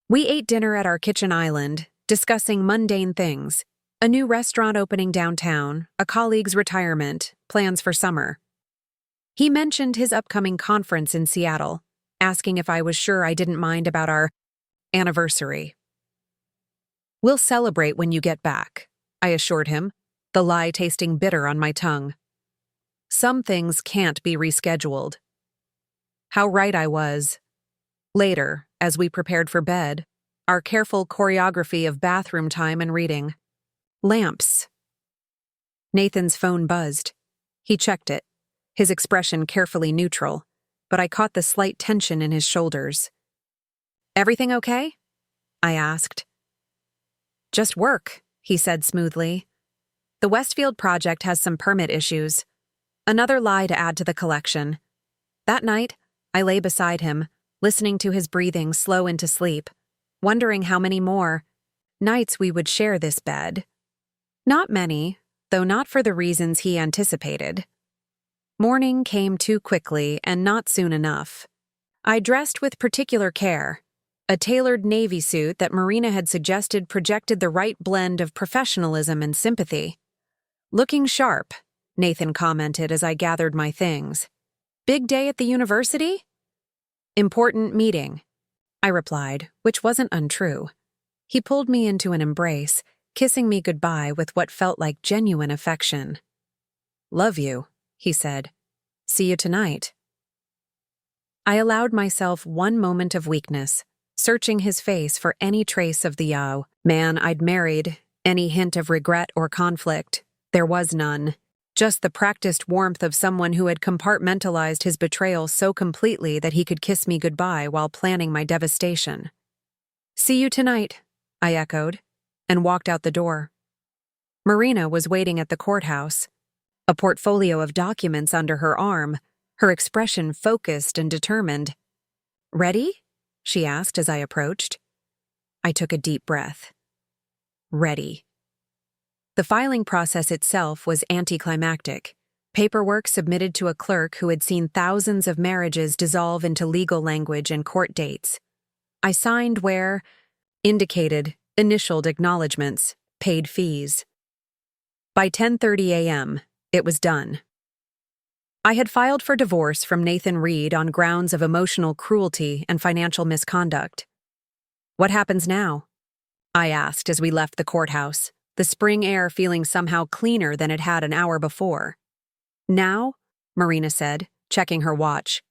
We ate dinner at our kitchen island, discussing mundane things. A new restaurant opening downtown, a colleague's retirement, plans for summer. He mentioned his upcoming conference in Seattle, asking if I was sure I didn't mind about our anniversary. We'll celebrate when you get back, I assured him, the lie tasting bitter on my tongue. Some things can't be rescheduled. How right I was. Later, as we prepared for bed, our careful choreography of bathroom time and reading. Lamps. Nathan's phone buzzed. He checked it, his expression carefully neutral, but I caught the slight tension in his shoulders. Everything okay? I asked. Just work, he said smoothly. The Westfield project has some permit issues. Another lie to add to the collection. That night, I lay beside him, listening to his breathing slow into sleep, wondering how many more nights we would share this bed. Not many, though not for the reasons he anticipated. Morning came too quickly and not soon enough. I dressed with particular care. A tailored navy suit that Marina had suggested projected the right blend of professionalism and sympathy. Looking sharp, Nathan commented as I gathered my things. Big day at the university? Important meeting, I replied, which wasn't untrue. He pulled me into an embrace, kissing me goodbye with what felt like genuine affection. Love you, he said. See you tonight. I allowed myself one moment of weakness, searching his face for any trace of the man I'd married, any hint of regret or conflict. There was none. Just the practiced warmth of someone who had compartmentalized his betrayal so completely that he could kiss me goodbye while planning my devastation. See you tonight, I echoed, and walked out the door. Marina was waiting at the courthouse, a portfolio of documents under her arm, her expression focused and determined. Ready? She asked as I approached. I took a deep breath. ready. The filing process itself was anticlimactic. Paperwork submitted to a clerk who had seen thousands of marriages dissolve into legal language and court dates. I signed where indicated, initialed acknowledgments, paid fees. By 10:30 a.m., it was done. I had filed for divorce from Nathan Reed on grounds of emotional cruelty and financial misconduct. What happens now? I asked as we left the courthouse, the spring air feeling somehow cleaner than it had an hour before. Now, Marina said, checking her watch,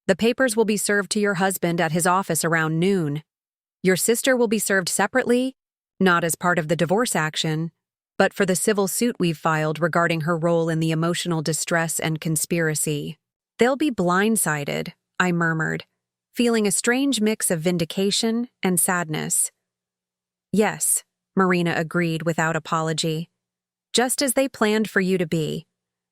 the papers will be served to your husband at his office around noon. Your sister will be served separately, not as part of the divorce action, but for the civil suit we've filed regarding her role in the emotional distress and conspiracy. They'll be blindsided, I murmured, feeling a strange mix of vindication and sadness. Yes, Marina agreed without apology. Just as they planned for you to be.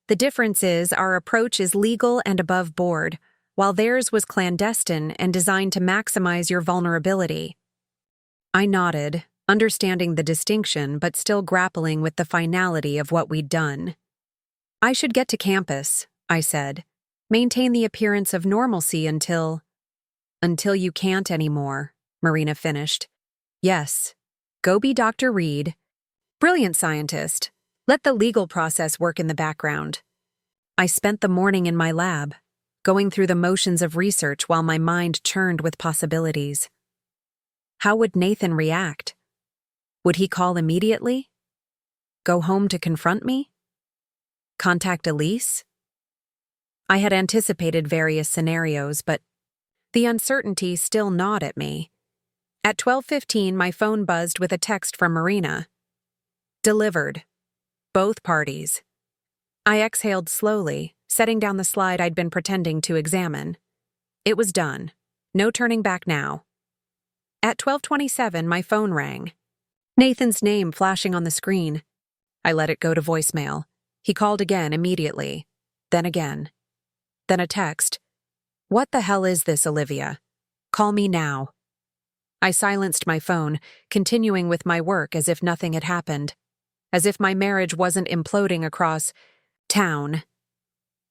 The difference is our approach is legal and above board, while theirs was clandestine and designed to maximize your vulnerability. I nodded, understanding the distinction but still grappling with the finality of what we'd done. I should get to campus, I said. Maintain the appearance of normalcy until you can't anymore, Marina finished. Yes. Go be Dr. Reed. Brilliant scientist. Let the legal process work in the background. I spent the morning in my lab, going through the motions of research while my mind churned with possibilities. How would Nathan react? Would he call immediately? Go home to confront me? Contact Elise? I had anticipated various scenarios, but the uncertainty still gnawed at me. At 12:15, my phone buzzed with a text from Marina. Delivered. Both parties. I exhaled slowly, setting down the slide I'd been pretending to examine. It was done. No turning back now. At 12:27, my phone rang. Nathan's name flashing on the screen. I let it go to voicemail. He called again immediately. Then again. Then a text. What the hell is this, Olivia? Call me now. I silenced my phone, continuing with my work as if nothing had happened. As if my marriage wasn't imploding across town.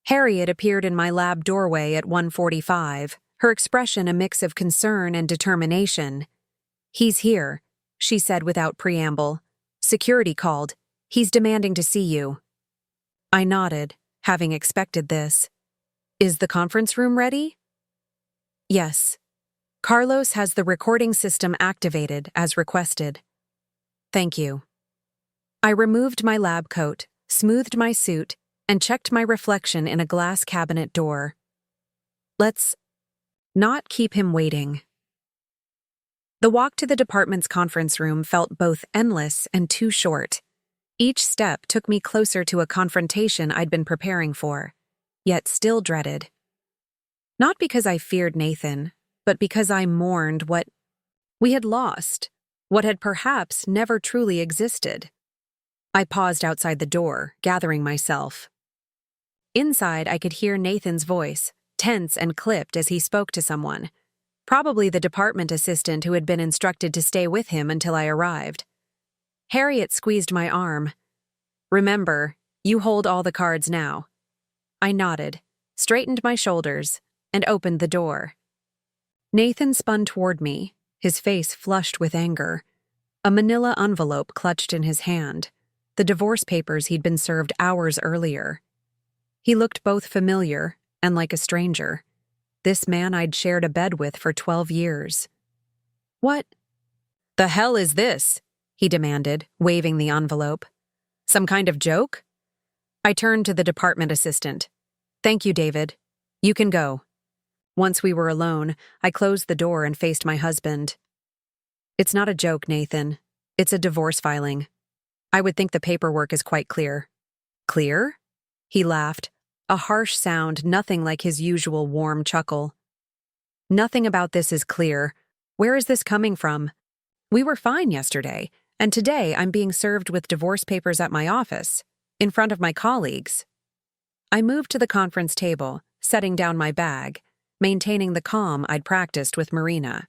Harriet appeared in my lab doorway at 1:45, her expression a mix of concern and determination. He's here, she said without preamble. Security called. He's demanding to see you. I nodded, having expected this. Is the conference room ready? Yes. Carlos has the recording system activated as requested. Thank you. I removed my lab coat, smoothed my suit, and checked my reflection in a glass cabinet door. Let's not keep him waiting. The walk to the department's conference room felt both endless and too short. Each step took me closer to a confrontation I'd been preparing for, yet still dreaded. Not because I feared Nathan, but because I mourned what we had lost, what had perhaps never truly existed. I paused outside the door, gathering myself. Inside, I could hear Nathan's voice, tense and clipped as he spoke to someone, probably the department assistant who had been instructed to stay with him until I arrived. Harriet squeezed my arm. Remember, you hold all the cards now. I nodded, straightened my shoulders, and opened the door. Nathan spun toward me, his face flushed with anger. A manila envelope clutched in his hand, the divorce papers he'd been served hours earlier. He looked both familiar and like a stranger. This man I'd shared a bed with for 12 years. What the hell is this? He demanded, waving the envelope. Some kind of joke? I turned to the department assistant. Thank you, David. You can go. Once we were alone, I closed the door and faced my husband. It's not a joke, Nathan. It's a divorce filing. I would think the paperwork is quite clear. Clear? He laughed, a harsh sound nothing like his usual warm chuckle. Nothing about this is clear. Where is this coming from? We were fine yesterday, and today I'm being served with divorce papers at my office, in front of my colleagues. I moved to the conference table, setting down my bag, maintaining the calm I'd practiced with Marina.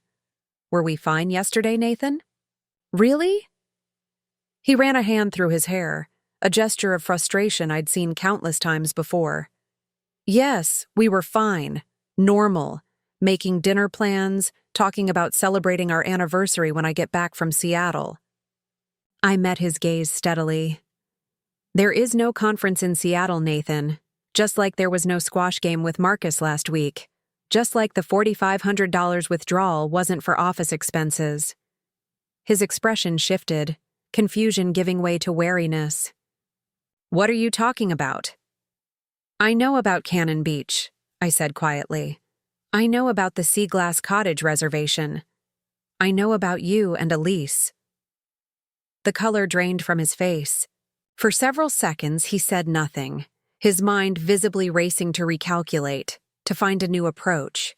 Were we fine yesterday, Nathan? Really? He ran a hand through his hair, a gesture of frustration I'd seen countless times before. Yes, we were fine, normal, making dinner plans, talking about celebrating our anniversary when I get back from Seattle. I met his gaze steadily. There is no conference in Seattle, Nathan, just like there was no squash game with Marcus last week, just like the $4,500 withdrawal wasn't for office expenses. His expression shifted, confusion giving way to wariness. What are you talking about? I know about Cannon Beach, I said quietly. I know about the Sea Glass Cottage reservation. I know about you and Elise. The color drained from his face. For several seconds, he said nothing, his mind visibly racing to recalculate, to find a new approach.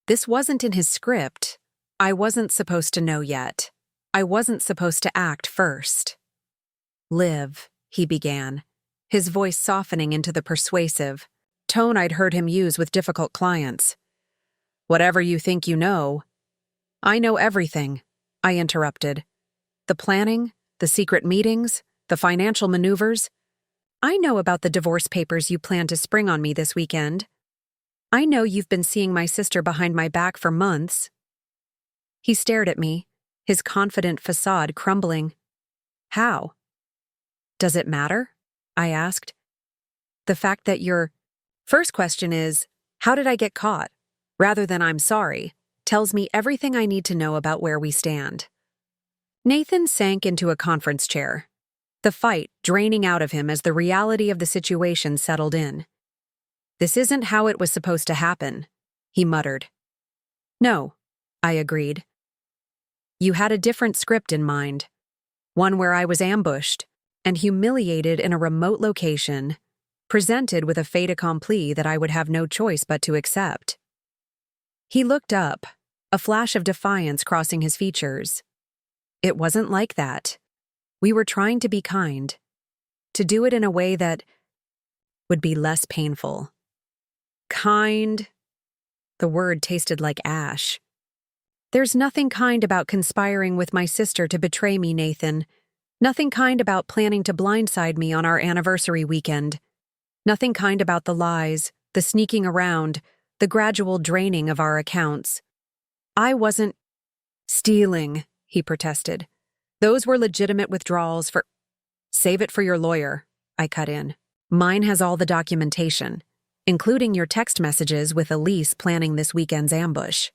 This wasn't in his script. I wasn't supposed to know yet. I wasn't supposed to act first. Liv, he began, his voice softening into the persuasive tone I'd heard him use with difficult clients. Whatever you think you know. I know everything, I interrupted. The planning, the secret meetings, the financial maneuvers. I know about the divorce papers you plan to spring on me this weekend. I know you've been seeing my sister behind my back for months. He stared at me, his confident facade crumbling. How? Does it matter? I asked. The fact that your first question is, how did I get caught, rather than I'm sorry, tells me everything I need to know about where we stand. Nathan sank into a conference chair, the fight draining out of him as the reality of the situation settled in. This isn't how it was supposed to happen, he muttered. No, I agreed. You had a different script in mind, one where I was ambushed and humiliated in a remote location, presented with a fait accompli that I would have no choice but to accept. He looked up, a flash of defiance crossing his features. It wasn't like that. We were trying to be kind, to do it in a way that would be less painful. Kind. The word tasted like ash. There's nothing kind about conspiring with my sister to betray me, Nathan. Nothing kind about planning to blindside me on our anniversary weekend. Nothing kind about the lies, the sneaking around, the gradual draining of our accounts. I wasn't stealing, he protested. Those were legitimate withdrawals for— Save it for your lawyer, I cut in. Mine has all the documentation, including your text messages with Elise planning this weekend's ambush.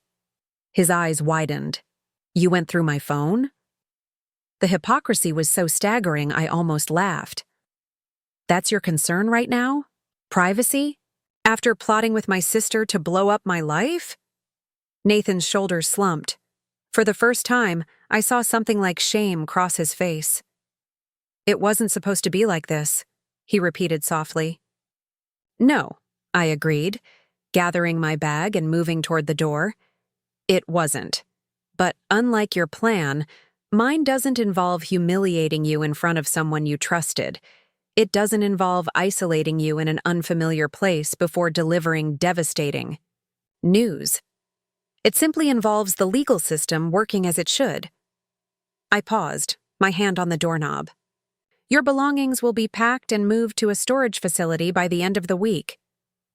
His eyes widened. You went through my phone? The hypocrisy was so staggering I almost laughed. That's your concern right now? Privacy? After plotting with my sister to blow up my life? Nathan's shoulders slumped. For the first time, I saw something like shame cross his face. It wasn't supposed to be like this, he repeated softly. No, I agreed, gathering my bag and moving toward the door. It wasn't. But unlike your plan, mine doesn't involve humiliating you in front of someone you trusted. It doesn't involve isolating you in an unfamiliar place before delivering devastating news. It simply involves the legal system working as it should. I paused, my hand on the doorknob. Your belongings will be packed and moved to a storage facility by the end of the week.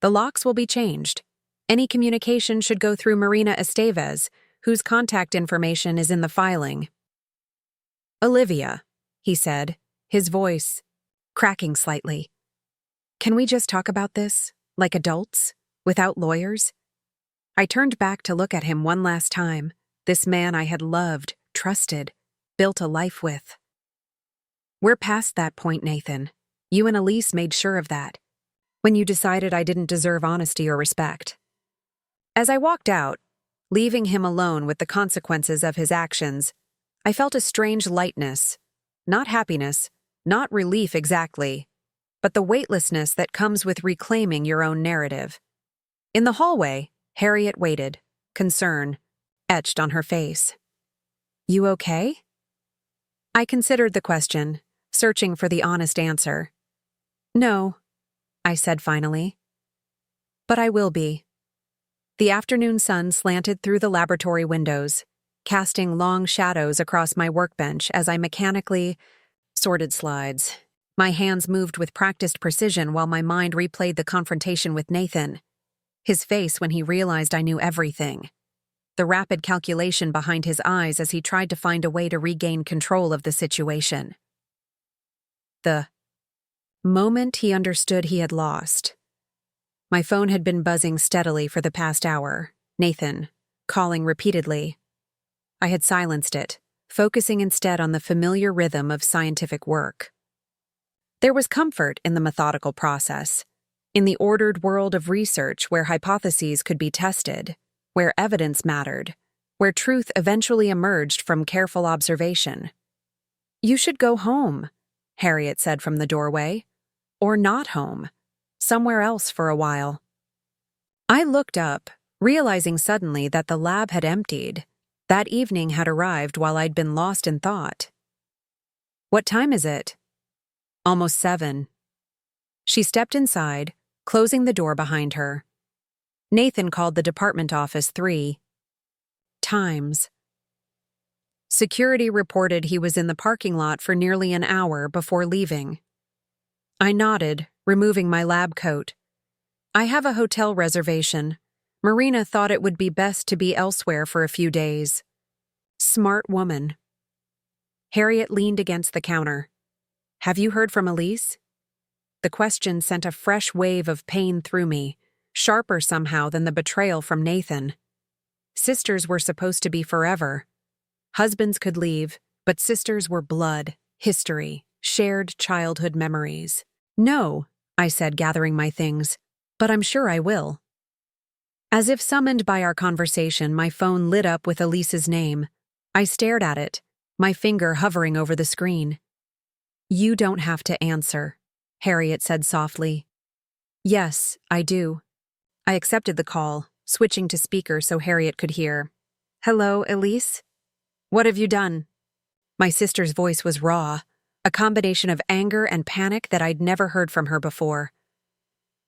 The locks will be changed. Any communication should go through Marina Estevez, whose contact information is in the filing. Olivia, he said, his voice cracking slightly. Can we just talk about this, like adults, without lawyers? I turned back to look at him one last time, this man I had loved, trusted, built a life with. We're past that point, Nathan. You and Elise made sure of that, when you decided I didn't deserve honesty or respect. As I walked out, leaving him alone with the consequences of his actions, I felt a strange lightness, not happiness, not relief exactly, but the weightlessness that comes with reclaiming your own narrative. In the hallway, Harriet waited, concern etched on her face. You okay? I considered the question, searching for the honest answer. No, I said finally. But I will be. The afternoon sun slanted through the laboratory windows, casting long shadows across my workbench as I mechanically Sorted slides. My hands moved with practiced precision while my mind replayed the confrontation with Nathan. His face when he realized I knew everything. The rapid calculation behind his eyes as he tried to find a way to regain control of the situation. The moment he understood he had lost. My phone had been buzzing steadily for the past hour. Nathan, calling repeatedly. I had silenced it, focusing instead on the familiar rhythm of scientific work. There was comfort in the methodical process, in the ordered world of research where hypotheses could be tested, where evidence mattered, where truth eventually emerged from careful observation. "You should go home," Harriet said from the doorway. "Or not home. Somewhere else for a while." I looked up, realizing suddenly that the lab had emptied. That evening had arrived while I'd been lost in thought. "What time is it?" "Almost 7. She stepped inside, closing the door behind her. Nathan called the department office 3 times. Security reported he was in the parking lot for nearly an hour before leaving. I nodded, removing my lab coat. "I have a hotel reservation. Marina thought it would be best to be elsewhere for a few days." Smart woman. Harriet leaned against the counter. "Have you heard from Elise?" The question sent a fresh wave of pain through me, sharper somehow than the betrayal from Nathan. Sisters were supposed to be forever. Husbands could leave, but sisters were blood, history, shared childhood memories. "No," I said, gathering my things, "but I'm sure I will." As if summoned by our conversation, my phone lit up with Elise's name. I stared at it, my finger hovering over the screen. "You don't have to answer," Harriet said softly. "Yes, I do." I accepted the call, switching to speaker so Harriet could hear. "Hello, Elise? What have you done?" My sister's voice was raw, a combination of anger and panic that I'd never heard from her before.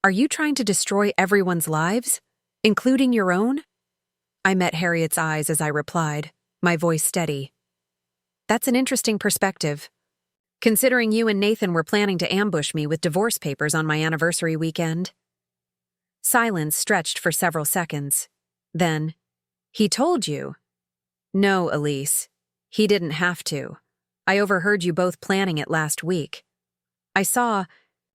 "Are you trying to destroy everyone's lives, including your own?" I met Harriet's eyes as I replied, my voice steady. "That's an interesting perspective. Considering you and Nathan were planning to ambush me with divorce papers on my anniversary weekend." Silence stretched for several seconds. Then, "He told you?" "No, Elise. He didn't have to. I overheard you both planning it last week. I saw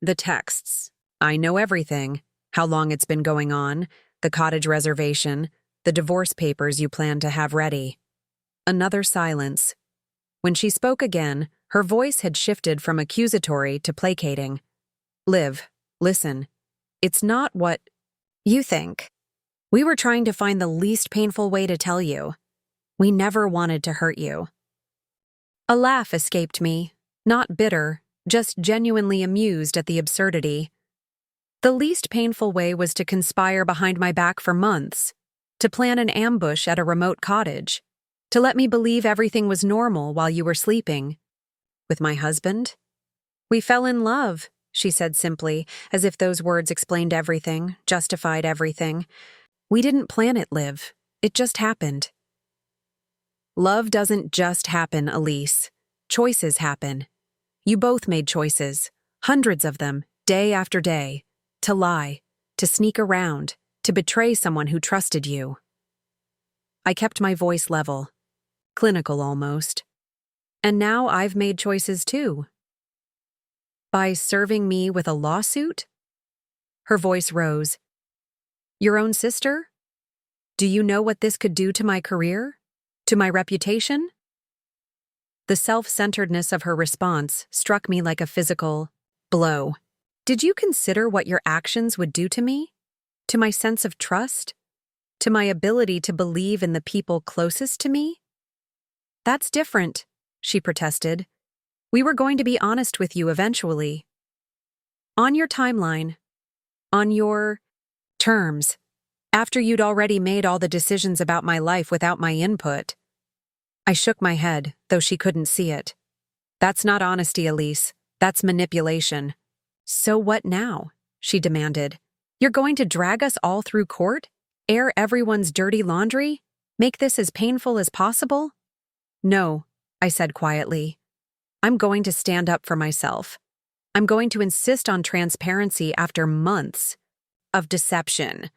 the texts. I know everything. How long it's been going on, the cottage reservation, the divorce papers you plan to have ready." Another silence. When she spoke again, her voice had shifted from accusatory to placating. "Liv, listen. It's not what you think. We were trying to find the least painful way to tell you. We never wanted to hurt you." A laugh escaped me, not bitter, just genuinely amused at the absurdity. The least painful way was to conspire behind my back for months, to plan an ambush at a remote cottage, to let me believe everything was normal while you were sleeping. With my husband? "We fell in love," she said simply, as if those words explained everything, justified everything. "We didn't plan it, Liv. It just happened." Love doesn't just happen, Elise. Choices happen. You both made choices, hundreds of them, day after day, to lie, to sneak around, to betray someone who trusted you. I kept my voice level, clinical almost. "And now I've made choices too." "By serving me with a lawsuit?" Her voice rose. "Your own sister? Do you know what this could do to my career? To my reputation?" The self-centeredness of her response struck me like a physical blow. "Did you consider what your actions would do to me? To my sense of trust? To my ability to believe in the people closest to me?" "That's different," she protested. "We were going to be honest with you eventually. On your timeline. On your terms. After you'd already made all the decisions about my life without my input." I shook my head, though she couldn't see it. "That's not honesty, Elise. That's manipulation." "So what now?" she demanded. "You're going to drag us all through court? Air everyone's dirty laundry? Make this as painful as possible?" "No," I said quietly. I'm going to stand up for myself. I'm going to insist on transparency after months of deception.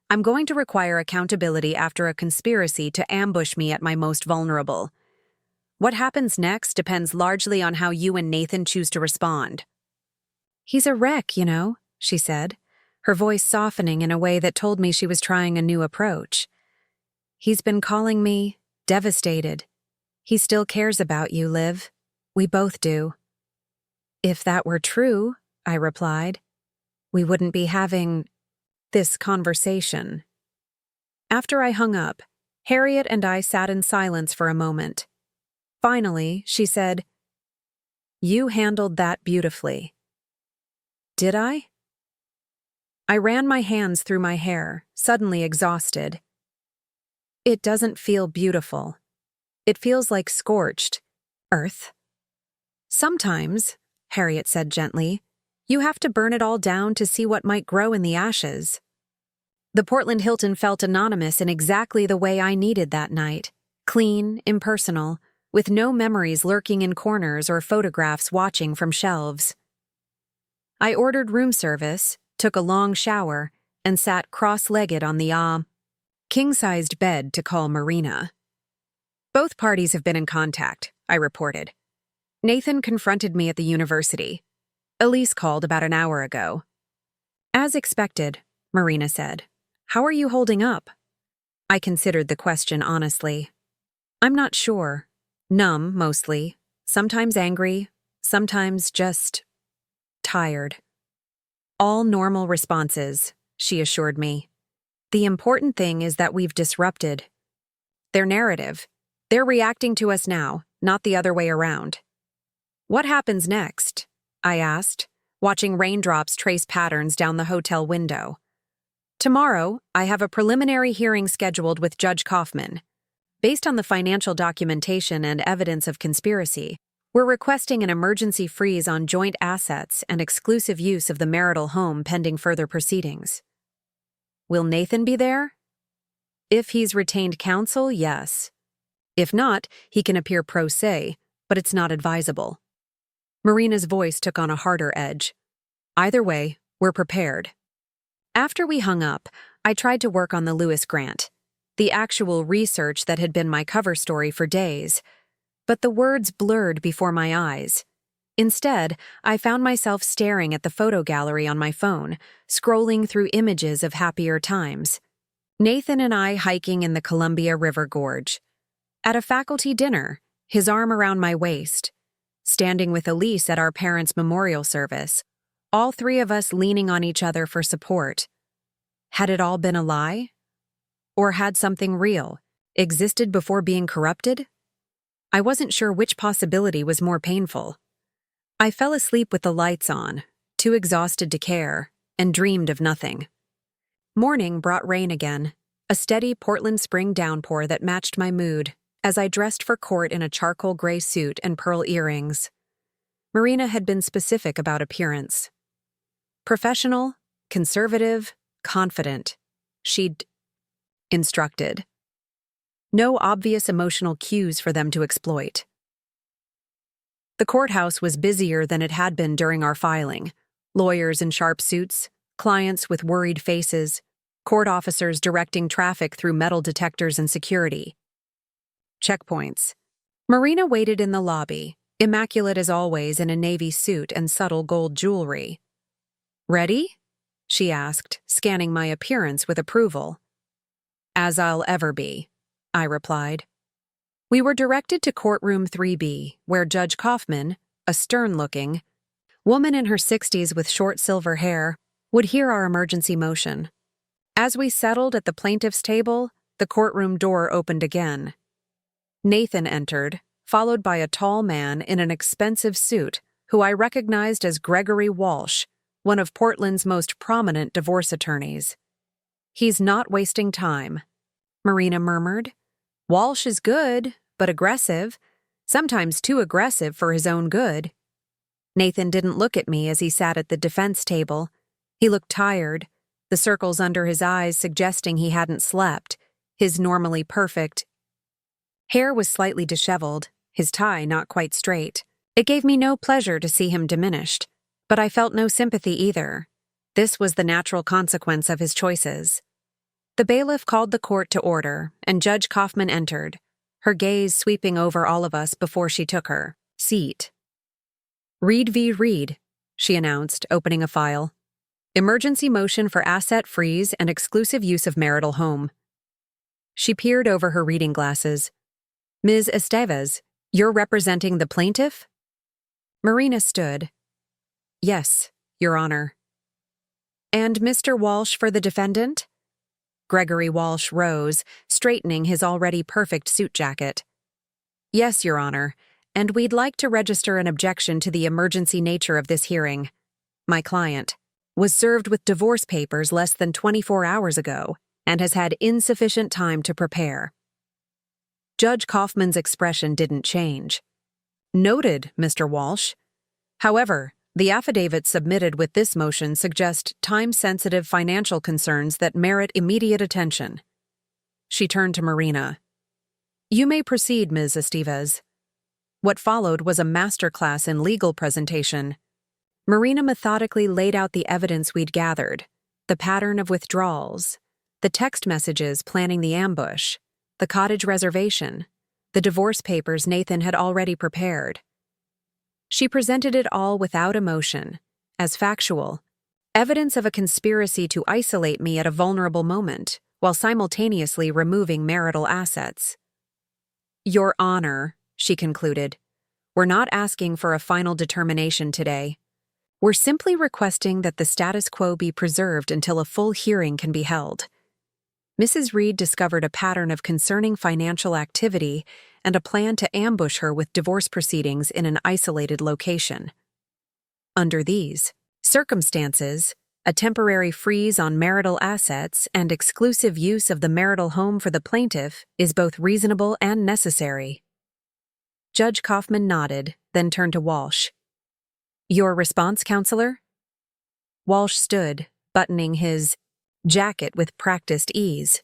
I'm going to require accountability after a conspiracy to ambush me at my most vulnerable. What happens next depends largely on how you and Nathan choose to respond. He's a wreck, she said, her voice softening in a way that told me she was trying a new approach. He's been calling me devastated. He still cares about you, Liv. We both do. If that were true, I replied, we wouldn't be having this conversation. After I hung up, Harriet and I sat in silence for a moment. Finally, she said, "You handled that beautifully." Did I? I ran my hands through my hair, suddenly exhausted. It doesn't feel beautiful. It feels like scorched earth. Sometimes, Harriet said gently, you have to burn it all down to see what might grow in the ashes. The Portland Hilton felt anonymous in exactly the way I needed that night. Clean, impersonal, with no memories lurking in corners or photographs watching from shelves. I ordered room service, took a long shower, and sat cross-legged on the king-sized bed to call Marina. Both parties have been in contact, I reported. Nathan confronted me at the university. Elise called about an hour ago. As expected, Marina said. How are you holding up? I considered the question honestly. I'm not sure. Numb, mostly. Sometimes angry. Sometimes just tired. All normal responses, she assured me. The important thing is that we've disrupted their narrative. They're reacting to us now, not the other way around. What happens next? I asked, watching raindrops trace patterns down the hotel window. Tomorrow, I have a preliminary hearing scheduled with Judge Kaufman. Based on the financial documentation and evidence of conspiracy, we're requesting an emergency freeze on joint assets and exclusive use of the marital home pending further proceedings. Will Nathan be there? If he's retained counsel, yes. If not, he can appear pro se, but it's not advisable. Marina's voice took on a harder edge. Either way, we're prepared. After we hung up, I tried to work on the Lewis grant, the actual research that had been my cover story for days, but the words blurred before my eyes. Instead, I found myself staring at the photo gallery on my phone, scrolling through images of happier times. Nathan and I hiking in the Columbia River Gorge. At a faculty dinner, his arm around my waist. Standing with Elise at our parents' memorial service, all three of us leaning on each other for support. Had it all been a lie? Or had something real existed before being corrupted? I wasn't sure which possibility was more painful. I fell asleep with the lights on, too exhausted to care, and dreamed of nothing. Morning brought rain again, a steady Portland spring downpour that matched my mood as I dressed for court in a charcoal gray suit and pearl earrings. Marina had been specific about appearance. Professional, conservative, confident, she'd instructed. No obvious emotional cues for them to exploit. The courthouse was busier than it had been during our filing. Lawyers in sharp suits, clients with worried faces, court officers directing traffic through metal detectors and security. Checkpoints. Marina waited in the lobby, immaculate as always in a navy suit and subtle gold jewelry. Ready? She asked, scanning my appearance with approval. As I'll ever be, I replied. We were directed to courtroom 3B, where Judge Kaufman, a stern-looking woman in her 60s with short silver hair, would hear our emergency motion. As we settled at the plaintiff's table, the courtroom door opened again. Nathan entered, followed by a tall man in an expensive suit who I recognized as Gregory Walsh, one of Portland's most prominent divorce attorneys. He's not wasting time, Marina murmured. Walsh is good, but aggressive, sometimes too aggressive for his own good. Nathan didn't look at me as he sat at the defense table. He looked tired, the circles under his eyes suggesting he hadn't slept. His normally perfect hair was slightly disheveled, his tie not quite straight. It gave me no pleasure to see him diminished, but I felt no sympathy either. This was the natural consequence of his choices. The bailiff called the court to order, and Judge Kaufman entered, her gaze sweeping over all of us before she took her seat. Reed v. Reed, she announced, opening a file. Emergency motion for asset freeze and exclusive use of marital home. She peered over her reading glasses. Ms. Estevez, you're representing the plaintiff? Marina stood. Yes, Your Honor. And Mr. Walsh for the defendant? Gregory Walsh rose, straightening his already perfect suit jacket. Yes, Your Honor, and we'd like to register an objection to the emergency nature of this hearing. My client was served with divorce papers less than 24 hours ago and has had insufficient time to prepare. Judge Kaufman's expression didn't change. Noted, Mr. Walsh. However, the affidavits submitted with this motion suggest time-sensitive financial concerns that merit immediate attention. She turned to Marina. You may proceed, Ms. Estevez. What followed was a masterclass in legal presentation. Marina methodically laid out the evidence we'd gathered, the pattern of withdrawals, the text messages planning the ambush, the cottage reservation, the divorce papers Nathan had already prepared. She presented it all without emotion, as factual, evidence of a conspiracy to isolate me at a vulnerable moment, while simultaneously removing marital assets. Your Honor, she concluded, we're not asking for a final determination today. We're simply requesting that the status quo be preserved until a full hearing can be held. Mrs. Reed discovered a pattern of concerning financial activity and a plan to ambush her with divorce proceedings in an isolated location. Under these circumstances, a temporary freeze on marital assets and exclusive use of the marital home for the plaintiff is both reasonable and necessary. Judge Kaufman nodded, then turned to Walsh. Your response, counselor? Walsh stood, buttoning his jacket with practiced ease.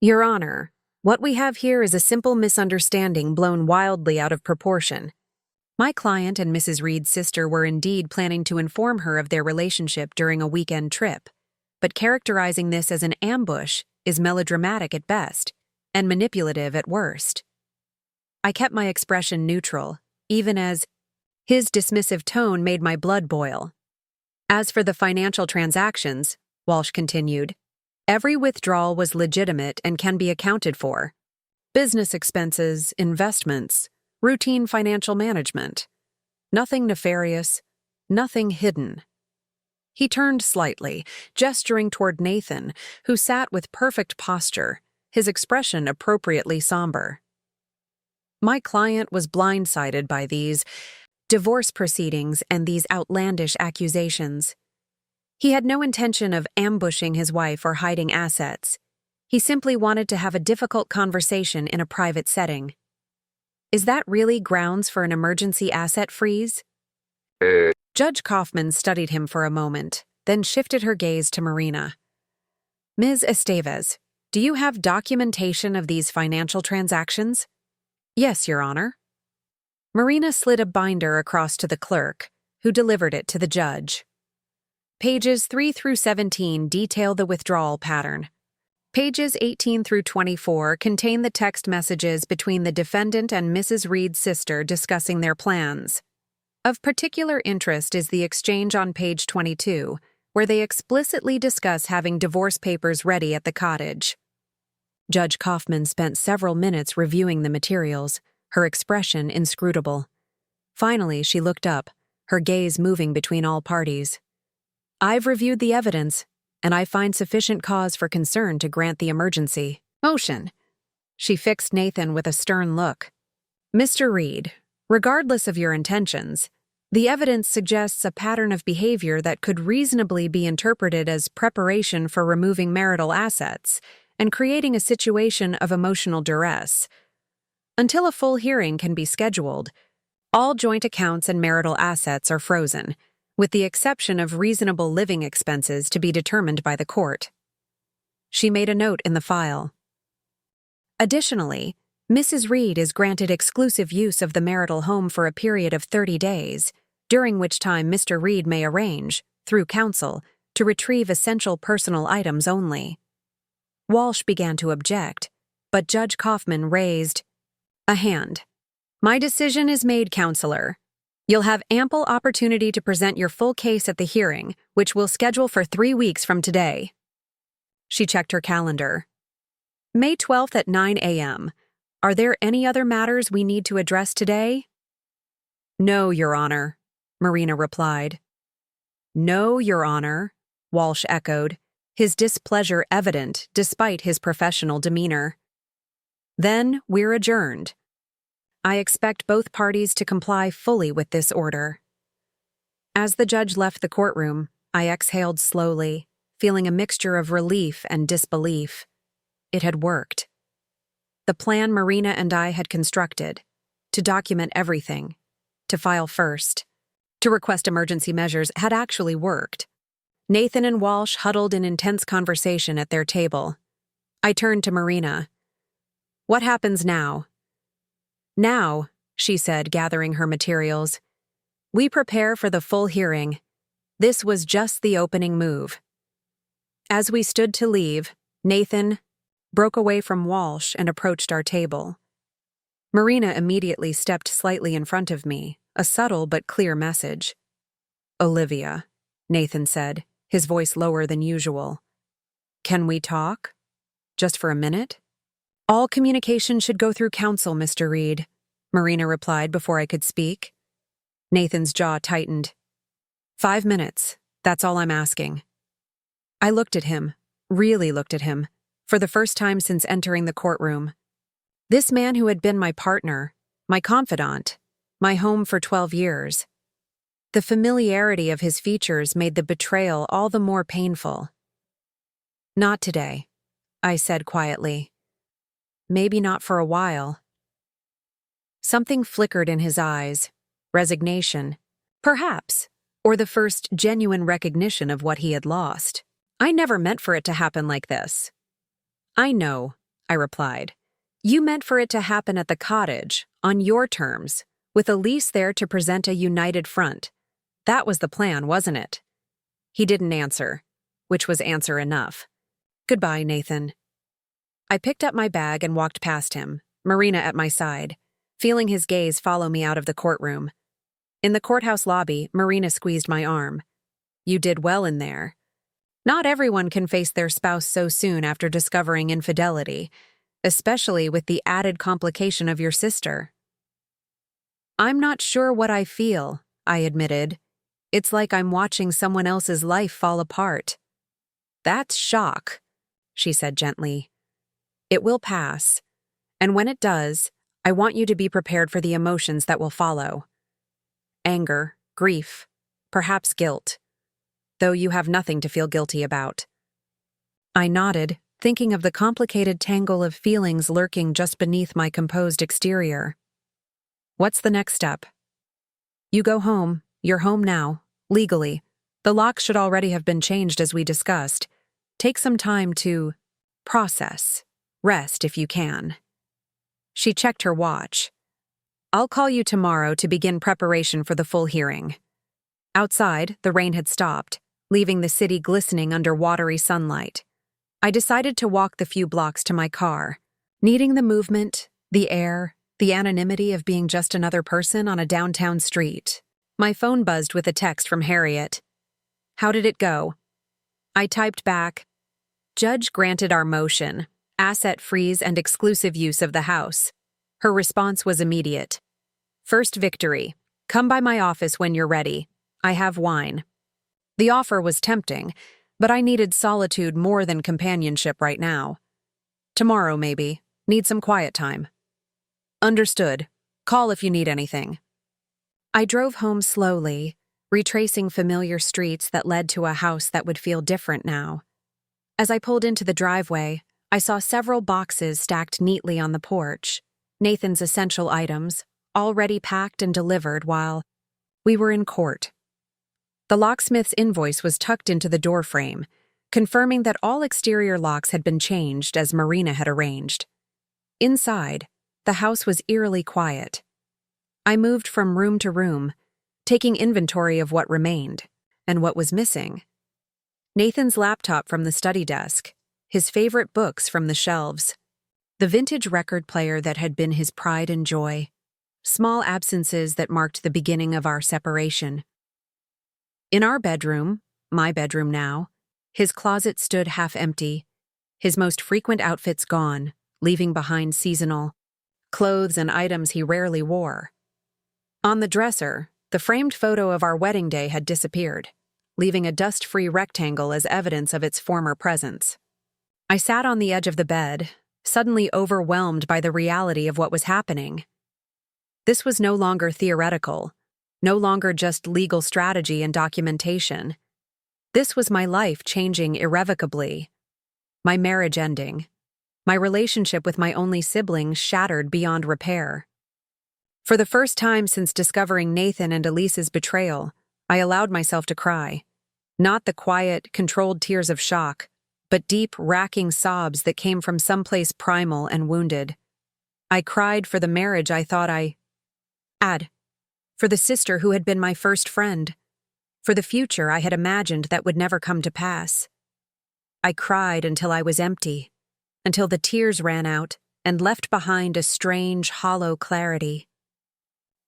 Your Honor, what we have here is a simple misunderstanding blown wildly out of proportion. My client and Mrs. Reed's sister were indeed planning to inform her of their relationship during a weekend trip, but characterizing this as an ambush is melodramatic at best and manipulative at worst. I kept my expression neutral, even as his dismissive tone made my blood boil. As for the financial transactions, Walsh continued, every withdrawal was legitimate and can be accounted for. Business expenses, investments, routine financial management. Nothing nefarious, nothing hidden. He turned slightly, gesturing toward Nathan, who sat with perfect posture, his expression appropriately somber. My client was blindsided by these divorce proceedings and these outlandish accusations. He had no intention of ambushing his wife or hiding assets. He simply wanted to have a difficult conversation in a private setting. Is that really grounds for an emergency asset freeze? Judge Kaufman studied him for a moment, then shifted her gaze to Marina. Ms. Estevez, do you have documentation of these financial transactions? Yes, Your Honor. Marina slid a binder across to the clerk, who delivered it to the judge. Pages 3 through 17 detail the withdrawal pattern. Pages 18 through 24 contain the text messages between the defendant and Mrs. Reed's sister discussing their plans. Of particular interest is the exchange on page 22, where they explicitly discuss having divorce papers ready at the cottage. Judge Kaufman spent several minutes reviewing the materials, her expression inscrutable. Finally, she looked up, her gaze moving between all parties. I've reviewed the evidence, and I find sufficient cause for concern to grant the emergency motion. She fixed Nathan with a stern look. Mr. Reed, regardless of your intentions, the evidence suggests a pattern of behavior that could reasonably be interpreted as preparation for removing marital assets and creating a situation of emotional duress. Until a full hearing can be scheduled, all joint accounts and marital assets are frozen, with the exception of reasonable living expenses to be determined by the court. She made a note in the file. Additionally, Mrs. Reed is granted exclusive use of the marital home for a period of 30 days, during which time Mr. Reed may arrange, through counsel, to retrieve essential personal items only. Walsh began to object, but Judge Kaufman raised a hand. My decision is made, Counselor. You'll have ample opportunity to present your full case at the hearing, which we'll schedule for 3 weeks from today. She checked her calendar. May 12th at 9 a.m. Are there any other matters we need to address today? No, Your Honor, Marina replied. No, Your Honor, Walsh echoed, his displeasure evident despite his professional demeanor. Then we're adjourned. I expect both parties to comply fully with this order. As the judge left the courtroom, I exhaled slowly, feeling a mixture of relief and disbelief. It had worked. The plan Marina and I had constructed, to document everything, to file first, to request emergency measures, had actually worked. Nathan and Walsh huddled in intense conversation at their table. I turned to Marina. What happens now? Now, she said, gathering her materials, we prepare for the full hearing. This was just the opening move. As we stood to leave, Nathan broke away from Walsh and approached our table. Marina immediately stepped slightly in front of me, a subtle but clear message. Olivia, Nathan said, his voice lower than usual. Can we talk? Just for a minute? All communication should go through counsel, Mr. Reed, Marina replied before I could speak. Nathan's jaw tightened. 5 minutes, that's all I'm asking. I looked at him, really looked at him, for the first time since entering the courtroom. This man who had been my partner, my confidant, my home for 12 years. The familiarity of his features made the betrayal all the more painful. Not today, I said quietly. Maybe not for a while. Something flickered in his eyes, resignation, perhaps, or the first genuine recognition of what he had lost. I never meant for it to happen like this. I know, I replied. You meant for it to happen at the cottage, on your terms, with Elise there to present a united front. That was the plan, wasn't it? He didn't answer, which was answer enough. Goodbye, Nathan. I picked up my bag and walked past him, Marina at my side, feeling his gaze follow me out of the courtroom. In the courthouse lobby, Marina squeezed my arm. You did well in there. Not everyone can face their spouse so soon after discovering infidelity, especially with the added complication of your sister. I'm not sure what I feel, I admitted. It's like I'm watching someone else's life fall apart. That's shock, she said gently. It will pass, and when it does, I want you to be prepared for the emotions that will follow. Anger, grief, perhaps guilt, though you have nothing to feel guilty about. I nodded, thinking of the complicated tangle of feelings lurking just beneath my composed exterior. What's the next step? You go home. You're home now, legally. The locks should already have been changed as we discussed. Take some time to process. Rest if you can. She checked her watch. I'll call you tomorrow to begin preparation for the full hearing. Outside, the rain had stopped, leaving the city glistening under watery sunlight. I decided to walk the few blocks to my car, needing the movement, the air, the anonymity of being just another person on a downtown street. My phone buzzed with a text from Harriet. How did it go? I typed back, Judge granted our motion, asset freeze and exclusive use of the house. Her response was immediate. First victory. Come by my office when you're ready. I have wine. The offer was tempting, but I needed solitude more than companionship right now. Tomorrow, maybe. Need some quiet time. Understood. Call if you need anything. I drove home slowly, retracing familiar streets that led to a house that would feel different now. As I pulled into the driveway, I saw several boxes stacked neatly on the porch, Nathan's essential items, already packed and delivered while we were in court. The locksmith's invoice was tucked into the doorframe, confirming that all exterior locks had been changed as Marina had arranged. Inside, the house was eerily quiet. I moved from room to room, taking inventory of what remained and what was missing. Nathan's laptop from the study desk, his favorite books from the shelves, the vintage record player that had been his pride and joy, small absences that marked the beginning of our separation. In our bedroom, my bedroom now, his closet stood half empty, his most frequent outfits gone, leaving behind seasonal clothes and items he rarely wore. On the dresser, the framed photo of our wedding day had disappeared, leaving a dust-free rectangle as evidence of its former presence. I sat on the edge of the bed, suddenly overwhelmed by the reality of what was happening. This was no longer theoretical, no longer just legal strategy and documentation. This was my life changing irrevocably, my marriage ending, my relationship with my only sibling shattered beyond repair. For the first time since discovering Nathan and Elise's betrayal, I allowed myself to cry. Not the quiet, controlled tears of shock, but deep, racking sobs that came from someplace primal and wounded. I cried for the marriage I thought I had, for the sister who had been my first friend, for the future I had imagined that would never come to pass. I cried until I was empty, until the tears ran out and left behind a strange, hollow clarity.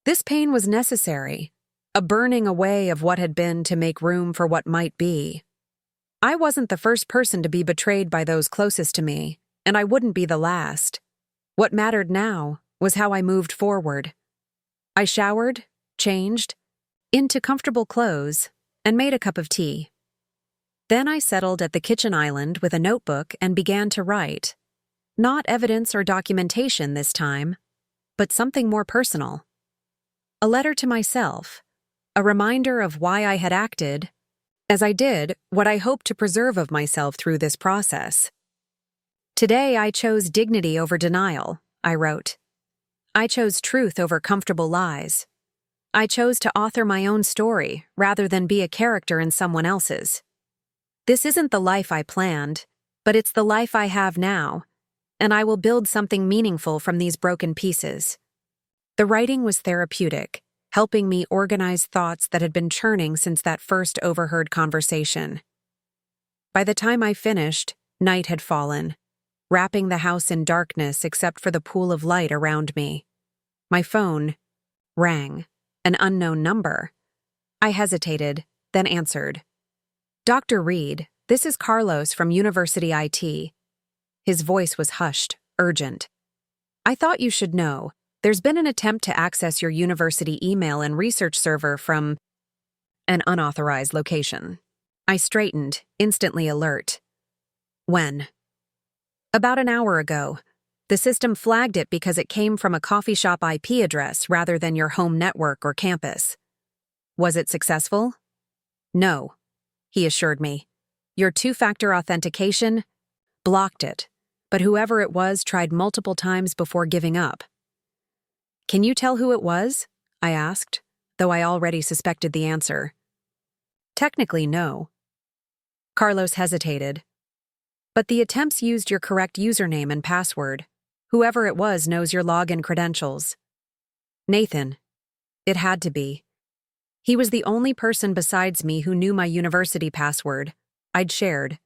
This pain was necessary, a burning away of what had been to make room for what might be. I wasn't the first person to be betrayed by those closest to me, and I wouldn't be the last. What mattered now was how I moved forward. I showered, changed, into comfortable clothes, and made a cup of tea. Then I settled at the kitchen island with a notebook and began to write. Not evidence or documentation this time, but something more personal. A letter to myself, a reminder of why I had acted, as I did what I hoped to preserve of myself through this process. Today I chose dignity over denial, I wrote. I chose truth over comfortable lies. I chose to author my own story rather than be a character in someone else's. This isn't the life I planned, but it's the life I have now, and I will build something meaningful from these broken pieces. The writing was therapeutic, helping me organize thoughts that had been churning since that first overheard conversation. By the time I finished, night had fallen, wrapping the house in darkness except for the pool of light around me. My phone rang, an unknown number. I hesitated, then answered. Dr. Reed, this is Carlos from University IT. His voice was hushed, urgent. I thought you should know. There's been an attempt to access your university email and research server from an unauthorized location. I straightened, instantly alert. When? About an hour ago. The system flagged it because it came from a coffee shop IP address rather than your home network or campus. Was it successful? No, he assured me. Your two-factor authentication blocked it, but whoever it was tried multiple times before giving up. Can you tell who it was? I asked, though I already suspected the answer. Technically, no. Carlos hesitated. But the attempts used your correct username and password. Whoever it was knows your login credentials. Nathan. It had to be. He was the only person besides me who knew my university password. I'd shared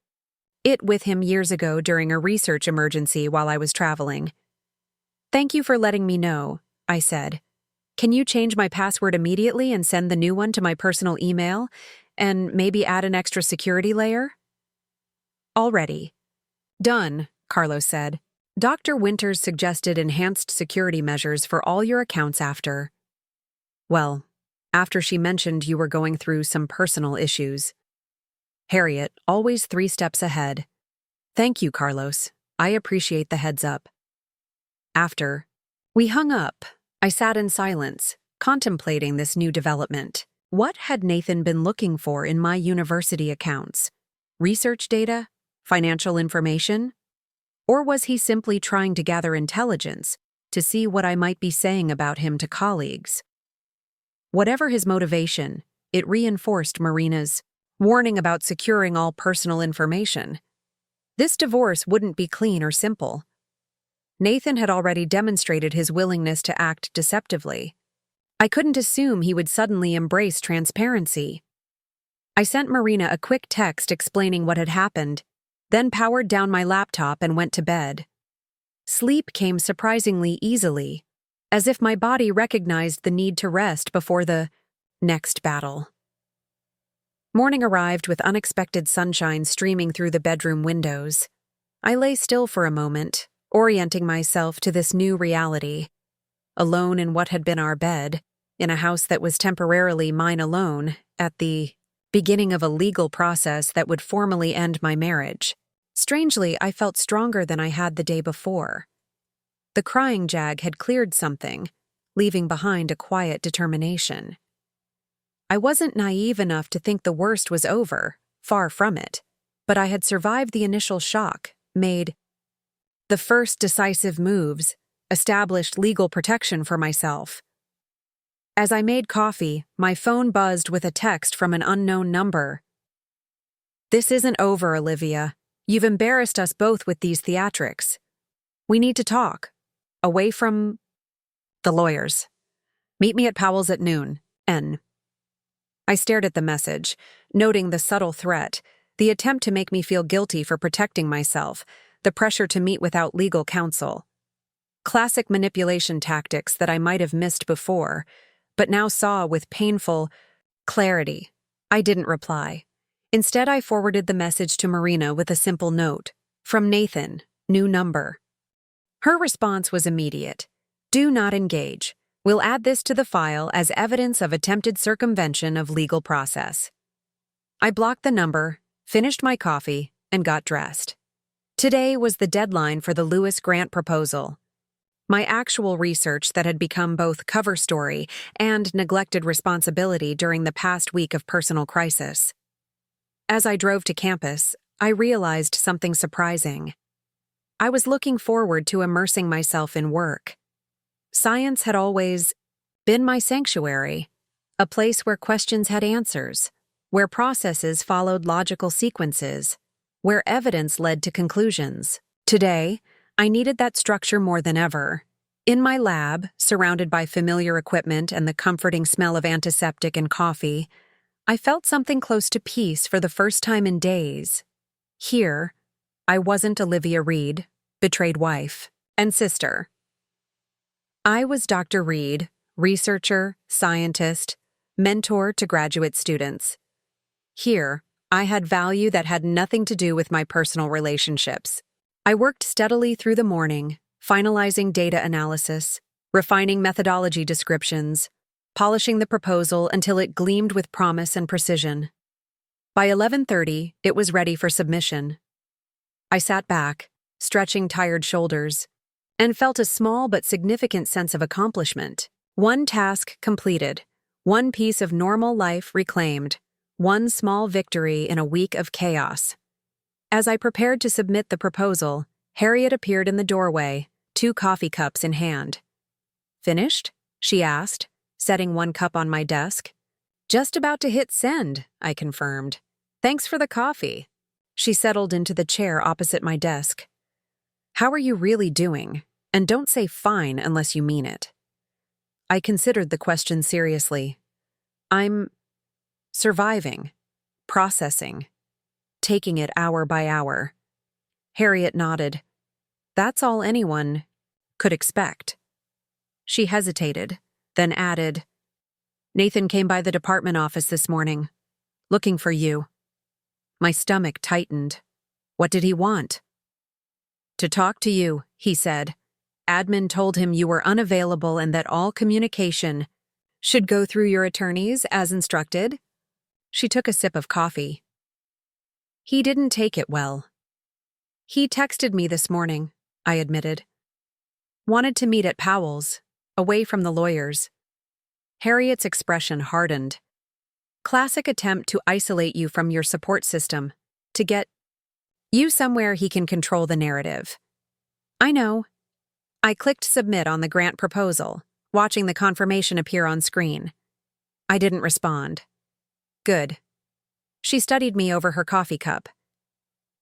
it with him years ago during a research emergency while I was traveling. Thank you for letting me know, I said. Can you change my password immediately and send the new one to my personal email, and maybe add an extra security layer? Already. Done, Carlos said. Dr. Winters suggested enhanced security measures for all your accounts after she mentioned you were going through some personal issues. Harriet, always 3 steps ahead. Thank you, Carlos. I appreciate the heads up. After we hung up, I sat in silence, contemplating this new development. What had Nathan been looking for in my university accounts? Research data? Financial information? Or was he simply trying to gather intelligence to see what I might be saying about him to colleagues? Whatever his motivation, it reinforced Marina's warning about securing all personal information. This divorce wouldn't be clean or simple. Nathan had already demonstrated his willingness to act deceptively. I couldn't assume he would suddenly embrace transparency. I sent Marina a quick text explaining what had happened, then powered down my laptop and went to bed. Sleep came surprisingly easily, as if my body recognized the need to rest before the next battle. Morning arrived with unexpected sunshine streaming through the bedroom windows. I lay still for a moment, orienting myself to this new reality. Alone in what had been our bed, in a house that was temporarily mine alone, at the beginning of a legal process that would formally end my marriage. Strangely, I felt stronger than I had the day before. The crying jag had cleared something, leaving behind a quiet determination. I wasn't naive enough to think the worst was over, far from it, but I had survived the initial shock, made the first decisive moves, established legal protection for myself. As I made coffee, my phone buzzed with a text from an unknown number. "This isn't over, Olivia. You've embarrassed us both with these theatrics. We need to talk. Away from the lawyers. Meet me at Powell's at noon. N." I stared at the message, noting the subtle threat, the attempt to make me feel guilty for protecting myself, the pressure to meet without legal counsel. Classic manipulation tactics that I might have missed before, but now saw with painful clarity. I didn't reply. Instead, I forwarded the message to Marina with a simple note. From Nathan, new number. Her response was immediate. Do not engage. We'll add this to the file as evidence of attempted circumvention of legal process. I blocked the number, finished my coffee, and got dressed. Today was the deadline for the Lewis grant proposal. My actual research that had become both cover story and neglected responsibility during the past week of personal crisis. As I drove to campus, I realized something surprising. I was looking forward to immersing myself in work. Science had always been my sanctuary, a place where questions had answers, where processes followed logical sequences, where evidence led to conclusions. Today, I needed that structure more than ever. In my lab, surrounded by familiar equipment and the comforting smell of antiseptic and coffee, I felt something close to peace for the first time in days. Here, I wasn't Olivia Reed, betrayed wife, and sister. I was Dr. Reed, researcher, scientist, mentor to graduate students. Here, I had value that had nothing to do with my personal relationships. I worked steadily through the morning, finalizing data analysis, refining methodology descriptions, polishing the proposal until it gleamed with promise and precision. By 11:30, it was ready for submission. I sat back, stretching tired shoulders, and felt a small but significant sense of accomplishment. One task completed, one piece of normal life reclaimed, one small victory in a week of chaos. As I prepared to submit the proposal, Harriet appeared in the doorway, 2 coffee cups in hand. "Finished?" she asked, setting one cup on my desk. "Just about to hit send," I confirmed. "Thanks for the coffee." She settled into the chair opposite my desk. "How are you really doing? And don't say fine unless you mean it." I considered the question seriously. "I'm surviving, processing, taking it hour by hour." Harriet nodded. "That's all anyone could expect." She hesitated, then added, "Nathan came by the department office this morning, looking for you." My stomach tightened. "What did he want?" "To talk to you," he said. "Admin told him you were unavailable and that all communication should go through your attorneys as instructed." She took a sip of coffee. "He didn't take it well." "He texted me this morning," I admitted. "Wanted to meet at Powell's, away from the lawyers." Harriet's expression hardened. "Classic attempt to isolate you from your support system, to get you somewhere he can control the narrative." "I know." I clicked submit on the grant proposal, watching the confirmation appear on screen. I didn't respond. "Good." She studied me over her coffee cup.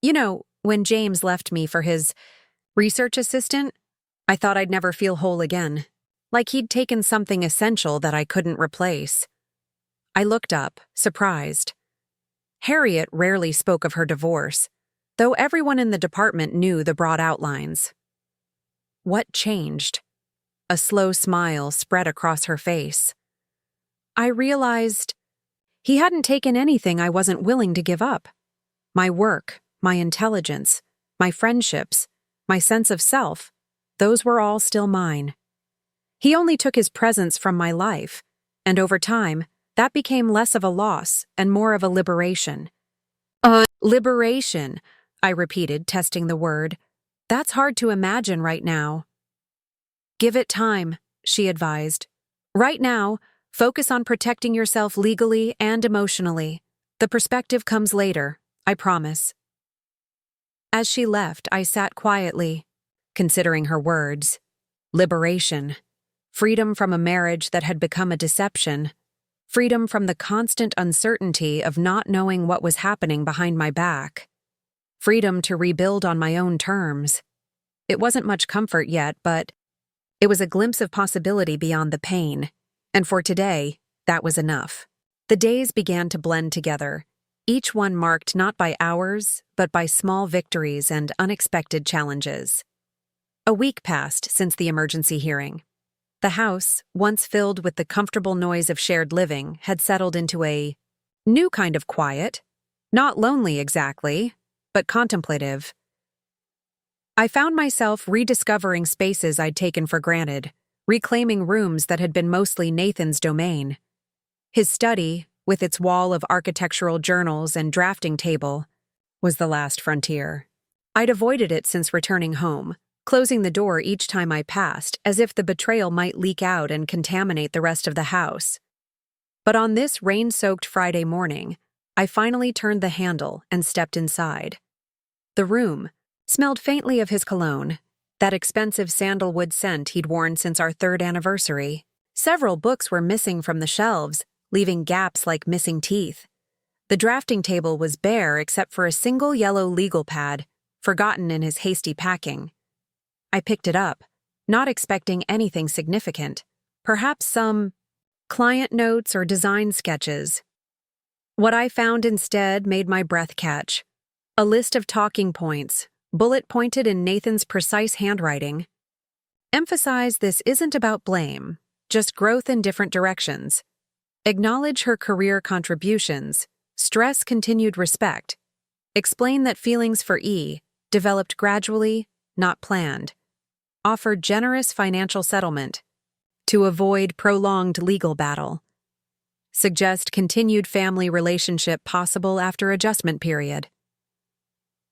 "You know, when James left me for his research assistant, I thought I'd never feel whole again, like he'd taken something essential that I couldn't replace. I looked up, surprised. Harriet rarely spoke of her divorce, though everyone in the department knew the broad outlines. What changed? A slow smile spread across her face. I realized he hadn't taken anything I wasn't willing to give up. My work, my intelligence, my friendships, my sense of self, those were all still mine. He only took his presence from my life, and over time, that became less of a loss and more of a liberation. Liberation, I repeated, testing the word. That's hard to imagine right now. Give it time, she advised. Right now, focus on protecting yourself legally and emotionally. The perspective comes later, I promise. As she left, I sat quietly, considering her words. Liberation. Freedom from a marriage that had become a deception. Freedom from the constant uncertainty of not knowing what was happening behind my back. Freedom to rebuild on my own terms. It wasn't much comfort yet, but it was a glimpse of possibility beyond the pain. And for today, that was enough. The days began to blend together, each one marked not by hours, but by small victories and unexpected challenges. A week passed since the emergency hearing. The house, once filled with the comfortable noise of shared living, had settled into a new kind of quiet, not lonely exactly, but contemplative. I found myself rediscovering spaces I'd taken for granted, reclaiming rooms that had been mostly Nathan's domain. His study, with its wall of architectural journals and drafting table, was the last frontier. I'd avoided it since returning home, closing the door each time I passed, as if the betrayal might leak out and contaminate the rest of the house. But on this rain-soaked Friday morning, I finally turned the handle and stepped inside. The room smelled faintly of his cologne, that expensive sandalwood scent he'd worn since our 3rd anniversary. Several books were missing from the shelves, leaving gaps like missing teeth. The drafting table was bare except for a single yellow legal pad, forgotten in his hasty packing. I picked it up, not expecting anything significant, perhaps some client notes or design sketches. What I found instead made my breath catch. A list of talking points, bullet-pointed in Nathan's precise handwriting. Emphasize this isn't about blame, just growth in different directions. Acknowledge her career contributions, stress continued respect. Explain that feelings for E developed gradually, not planned. Offer generous financial settlement to avoid prolonged legal battle. Suggest continued family relationship possible after adjustment period.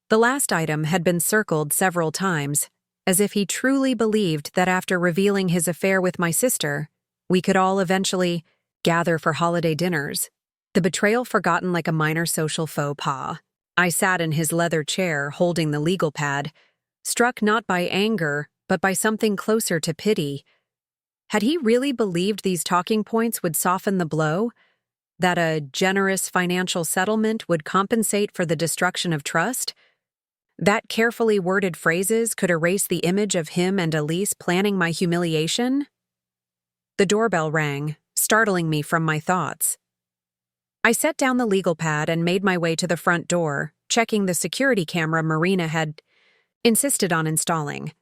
The last item had been circled several times, as if he truly believed that after revealing his affair with my sister, we could all eventually gather for holiday dinners. The betrayal forgotten like a minor social faux pas. I sat in his leather chair holding the legal pad, struck not by anger, but by something closer to pity. Had he really believed these talking points would soften the blow? That a generous financial settlement would compensate for the destruction of trust? That carefully worded phrases could erase the image of him and Elise planning my humiliation? The doorbell rang, startling me from my thoughts. I set down the legal pad and made my way to the front door, checking the security camera Marina had insisted on installing.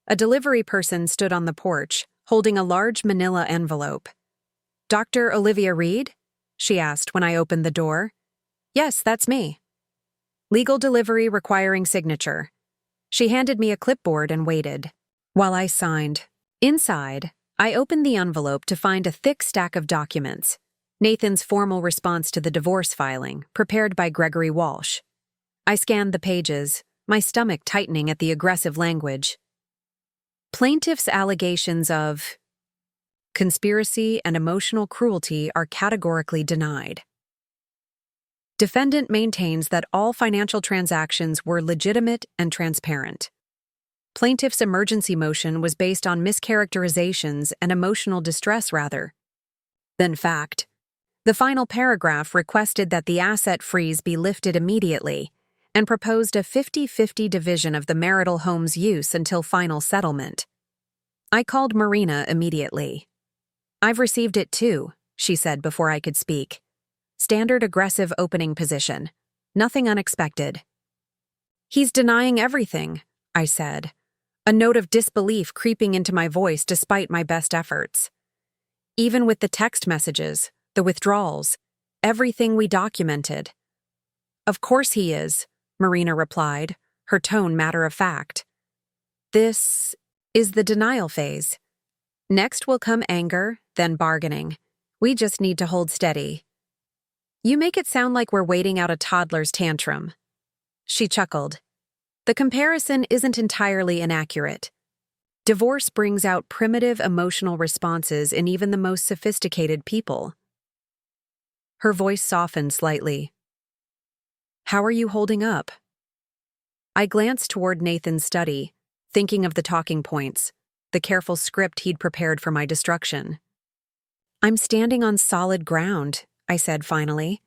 A delivery person stood on the porch, holding a large manila envelope. "Dr. Olivia Reed?" she asked when I opened the door. "Yes, that's me." "Legal delivery requiring signature." She handed me a clipboard and waited, while I signed. Inside, I opened the envelope to find a thick stack of documents. Nathan's formal response to the divorce filing, prepared by Gregory Walsh. I scanned the pages, my stomach tightening at the aggressive language. Plaintiff's allegations of conspiracy and emotional cruelty are categorically denied. Defendant maintains that all financial transactions were legitimate and transparent. Plaintiff's emergency motion was based on mischaracterizations and emotional distress rather than fact. The final paragraph requested that the asset freeze be lifted immediately and proposed a 50-50 division of the marital home's use until final settlement. I called Marina immediately. I've received it too, she said before I could speak. Standard aggressive opening position. Nothing unexpected. He's denying everything, I said, a note of disbelief creeping into my voice despite my best efforts. Even with the text messages, the withdrawals, everything we documented. Of course he is, Marina replied, her tone matter of fact. This is the denial phase. Next will come anger, then bargaining. We just need to hold steady. You make it sound like we're waiting out a toddler's tantrum. She chuckled. The comparison isn't entirely inaccurate. Divorce brings out primitive emotional responses in even the most sophisticated people. Her voice softened slightly. How are you holding up? I glanced toward Nathan's study, thinking of the talking points, the careful script he'd prepared for my destruction. I'm standing on solid ground, I said finally.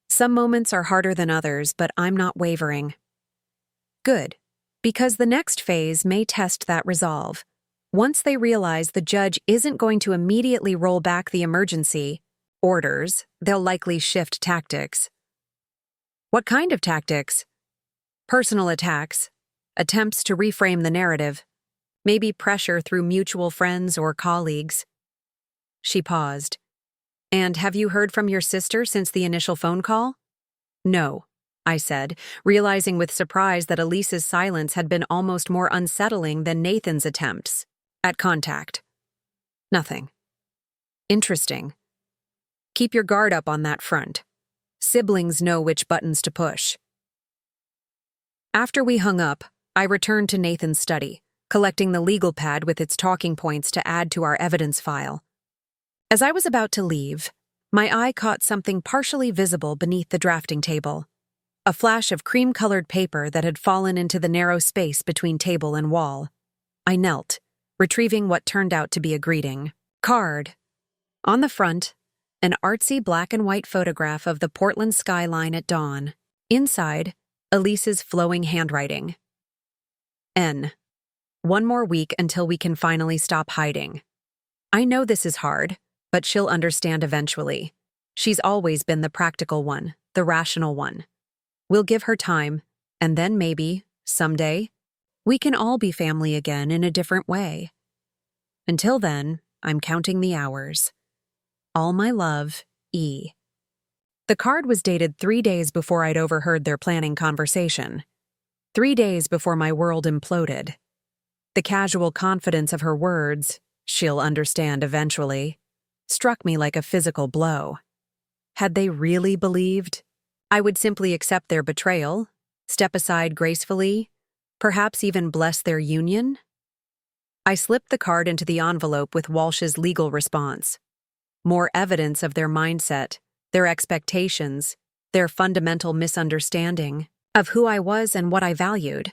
Some moments are harder than others, but I'm not wavering. Good, because the next phase may test that resolve. Once they realize the judge isn't going to immediately roll back the emergency orders, they'll likely shift tactics. What kind of tactics? Personal attacks, attempts to reframe the narrative, maybe pressure through mutual friends or colleagues. She paused. And have you heard from your sister since the initial phone call? No, I said, realizing with surprise that Elise's silence had been almost more unsettling than Nathan's attempts at contact. Nothing. Interesting. Keep your guard up on that front. Siblings know which buttons to push. After we hung up, I returned to Nathan's study, collecting the legal pad with its talking points to add to our evidence file. As I was about to leave, my eye caught something partially visible beneath the drafting table. A flash of cream-colored paper that had fallen into the narrow space between table and wall. I knelt, retrieving what turned out to be a greeting card. On the front, an artsy black and white photograph of the Portland skyline at dawn. Inside, Elise's flowing handwriting. N. One more week until we can finally stop hiding. I know this is hard, but she'll understand eventually. She's always been the practical one, the rational one. We'll give her time, and then maybe, someday, we can all be family again in a different way. Until then, I'm counting the hours. All my love, E. The card was dated 3 days before I'd overheard their planning conversation. 3 days before my world imploded. The casual confidence of her words, she'll understand eventually, struck me like a physical blow. Had they really believed I would simply accept their betrayal, step aside gracefully, perhaps even bless their union? I slipped the card into the envelope with Walsh's legal response. More evidence of their mindset, their expectations, their fundamental misunderstanding of who I was and what I valued.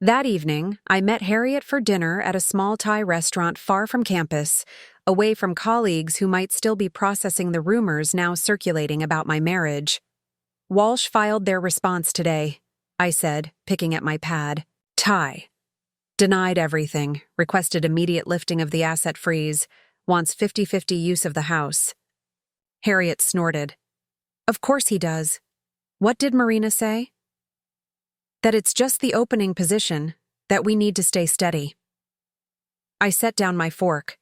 That evening, I met Harriet for dinner at a small Thai restaurant far from campus, away from colleagues who might still be processing the rumors now circulating about my marriage. Walsh filed their response today, I said, picking at my pad. Thai. Denied everything, requested immediate lifting of the asset freeze, wants 50-50 use of the house. Harriet snorted. Of course he does. What did Marina say? That it's just the opening position, that we need to stay steady. I set down my fork.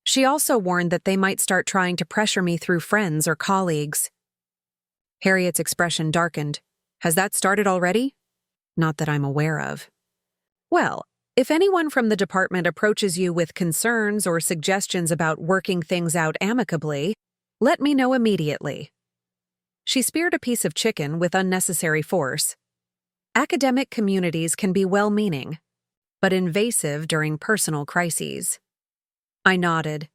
She also warned that they might start trying to pressure me through friends or colleagues. Harriet's expression darkened. Has that started already? Not that I'm aware of. Well, if anyone from the department approaches you with concerns or suggestions about working things out amicably, let me know immediately. She speared a piece of chicken with unnecessary force. Academic communities can be well-meaning, but invasive during personal crises. I nodded,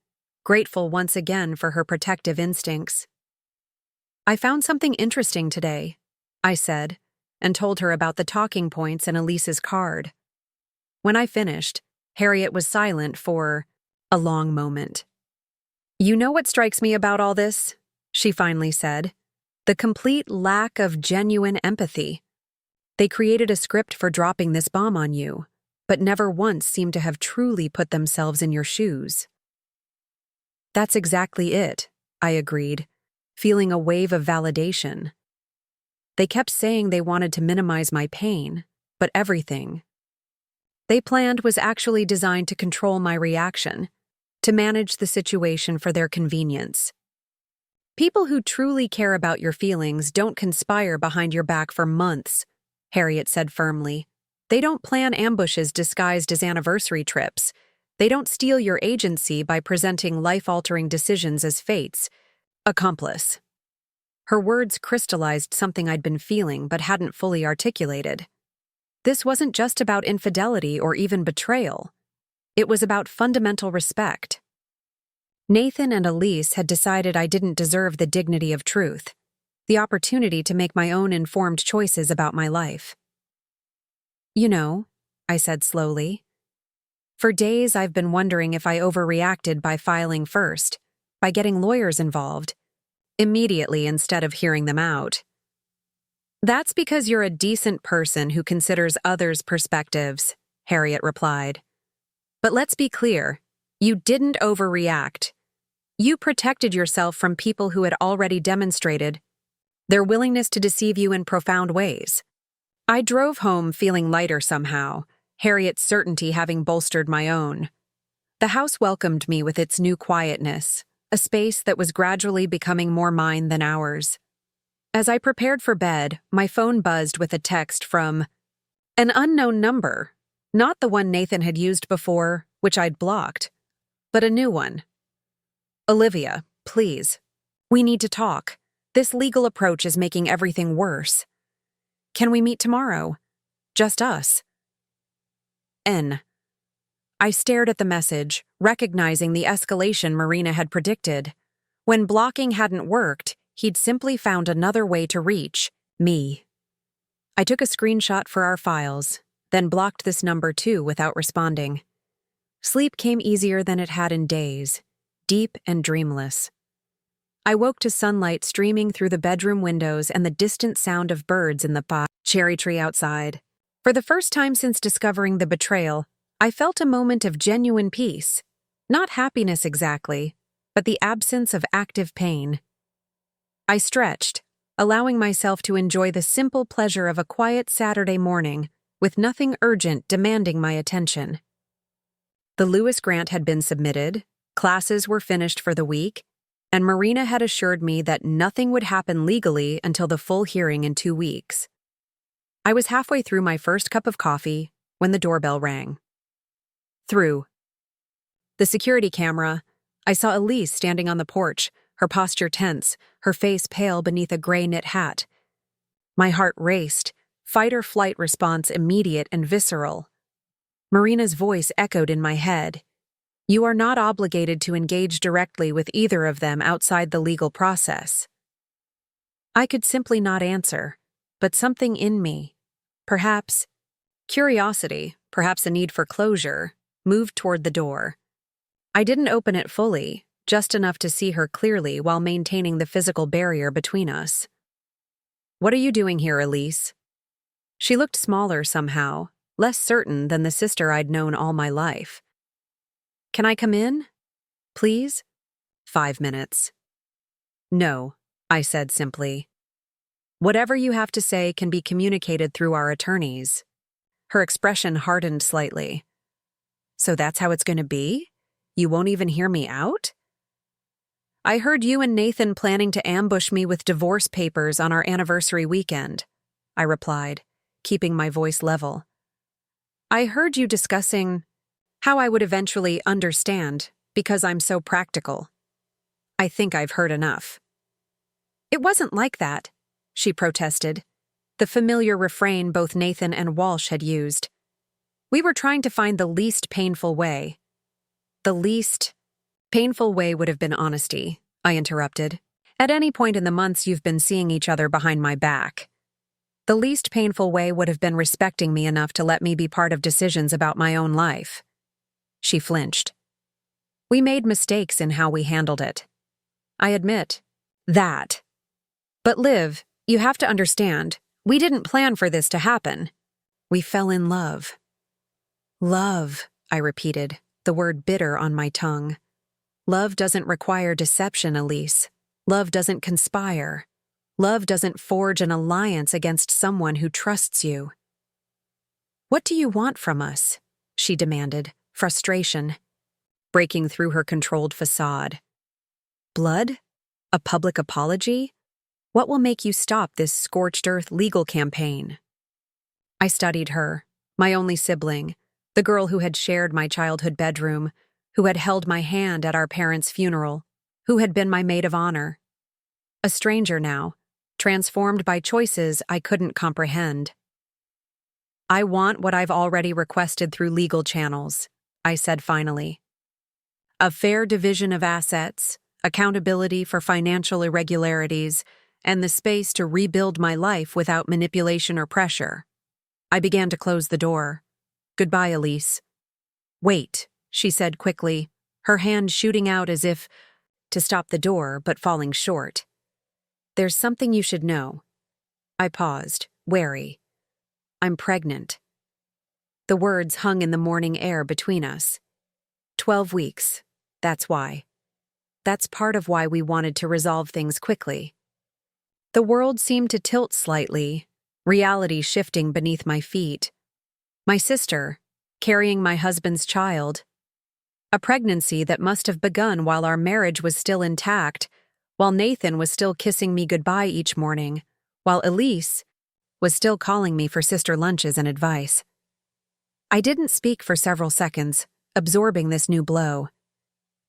grateful once again for her protective instincts. I found something interesting today, I said, and told her about the talking points in Elise's card. When I finished, Harriet was silent for a long moment. You know what strikes me about all this? She finally said. The complete lack of genuine empathy. They created a script for dropping this bomb on you, but never once seemed to have truly put themselves in your shoes. That's exactly it, I agreed, feeling a wave of validation. They kept saying they wanted to minimize my pain, but everything they planned was actually designed to control my reaction, to manage the situation for their convenience. People who truly care about your feelings don't conspire behind your back for months, Harriet said firmly. They don't plan ambushes disguised as anniversary trips. They don't steal your agency by presenting life-altering decisions as fate's accomplice. Her words crystallized something I'd been feeling but hadn't fully articulated. This wasn't just about infidelity or even betrayal. It was about fundamental respect. Nathan and Elise had decided I didn't deserve the dignity of truth, the opportunity to make my own informed choices about my life. You know, I said slowly, for days I've been wondering if I overreacted by filing first, by getting lawyers involved, immediately instead of hearing them out. That's because you're a decent person who considers others' perspectives, Harriet replied. But let's be clear, you didn't overreact. You protected yourself from people who had already demonstrated their willingness to deceive you in profound ways. I drove home feeling lighter somehow, Harriet's certainty having bolstered my own. The house welcomed me with its new quietness, a space that was gradually becoming more mine than ours. As I prepared for bed, my phone buzzed with a text from an unknown number, not the one Nathan had used before, which I'd blocked, but a new one. Olivia, please. We need to talk. This legal approach is making everything worse. Can we meet tomorrow? Just us. N. I stared at the message, recognizing the escalation Marina had predicted. When blocking hadn't worked, he'd simply found another way to reach me. I took a screenshot for our files, then blocked this number too without responding. Sleep came easier than it had in days, deep and dreamless. I woke to sunlight streaming through the bedroom windows and the distant sound of birds in the cherry tree outside. For the first time since discovering the betrayal, I felt a moment of genuine peace. Not happiness exactly, but the absence of active pain. I stretched, allowing myself to enjoy the simple pleasure of a quiet Saturday morning, with nothing urgent demanding my attention. The Lewis grant had been submitted, classes were finished for the week, and Marina had assured me that nothing would happen legally until the full hearing in 2 weeks. I was halfway through my first cup of coffee when the doorbell rang. Through the security camera, I saw Elise standing on the porch, her posture tense, her face pale beneath a gray knit hat. My heart raced, fight-or-flight response immediate and visceral. Marina's voice echoed in my head. You are not obligated to engage directly with either of them outside the legal process. I could simply not answer, but something in me, perhaps curiosity, perhaps a need for closure, moved toward the door. I didn't open it fully, just enough to see her clearly while maintaining the physical barrier between us. What are you doing here, Elise? She looked smaller somehow, less certain than the sister I'd known all my life. Can I come in? Please? 5 minutes. No, I said simply. Whatever you have to say can be communicated through our attorneys. Her expression hardened slightly. So that's how it's going to be? You won't even hear me out? I heard you and Nathan planning to ambush me with divorce papers on our anniversary weekend, I replied, keeping my voice level. I heard you discussing how I would eventually understand because I'm so practical. I think I've heard enough. It wasn't like that, she protested, the familiar refrain both Nathan and Walsh had used. We were trying to find the least painful way. The least painful way would have been honesty, I interrupted. At any point in the months you've been seeing each other behind my back. The least painful way would have been respecting me enough to let me be part of decisions about my own life. She flinched. We made mistakes in how we handled it. I admit that. But Liv, you have to understand, we didn't plan for this to happen. We fell in love. Love, I repeated, the word bitter on my tongue. Love doesn't require deception, Elise. Love doesn't conspire. Love doesn't forge an alliance against someone who trusts you. What do you want from us? She demanded, frustration breaking through her controlled facade. Blood? A public apology? What will make you stop this scorched earth legal campaign? I studied her, my only sibling, the girl who had shared my childhood bedroom, who had held my hand at our parents' funeral, who had been my maid of honor. A stranger now, transformed by choices I couldn't comprehend. I want what I've already requested through legal channels, I said finally. A fair division of assets, accountability for financial irregularities, and the space to rebuild my life without manipulation or pressure. I began to close the door. Goodbye, Elise. Wait, she said quickly, her hand shooting out as if to stop the door, but falling short. There's something you should know. I paused, wary. I'm pregnant. The words hung in the morning air between us. 12 weeks. That's why. That's part of why we wanted to resolve things quickly. The world seemed to tilt slightly, reality shifting beneath my feet. My sister, carrying my husband's child. A pregnancy that must have begun while our marriage was still intact, while Nathan was still kissing me goodbye each morning, while Elise was still calling me for sister lunches and advice. I didn't speak for several seconds, absorbing this new blow.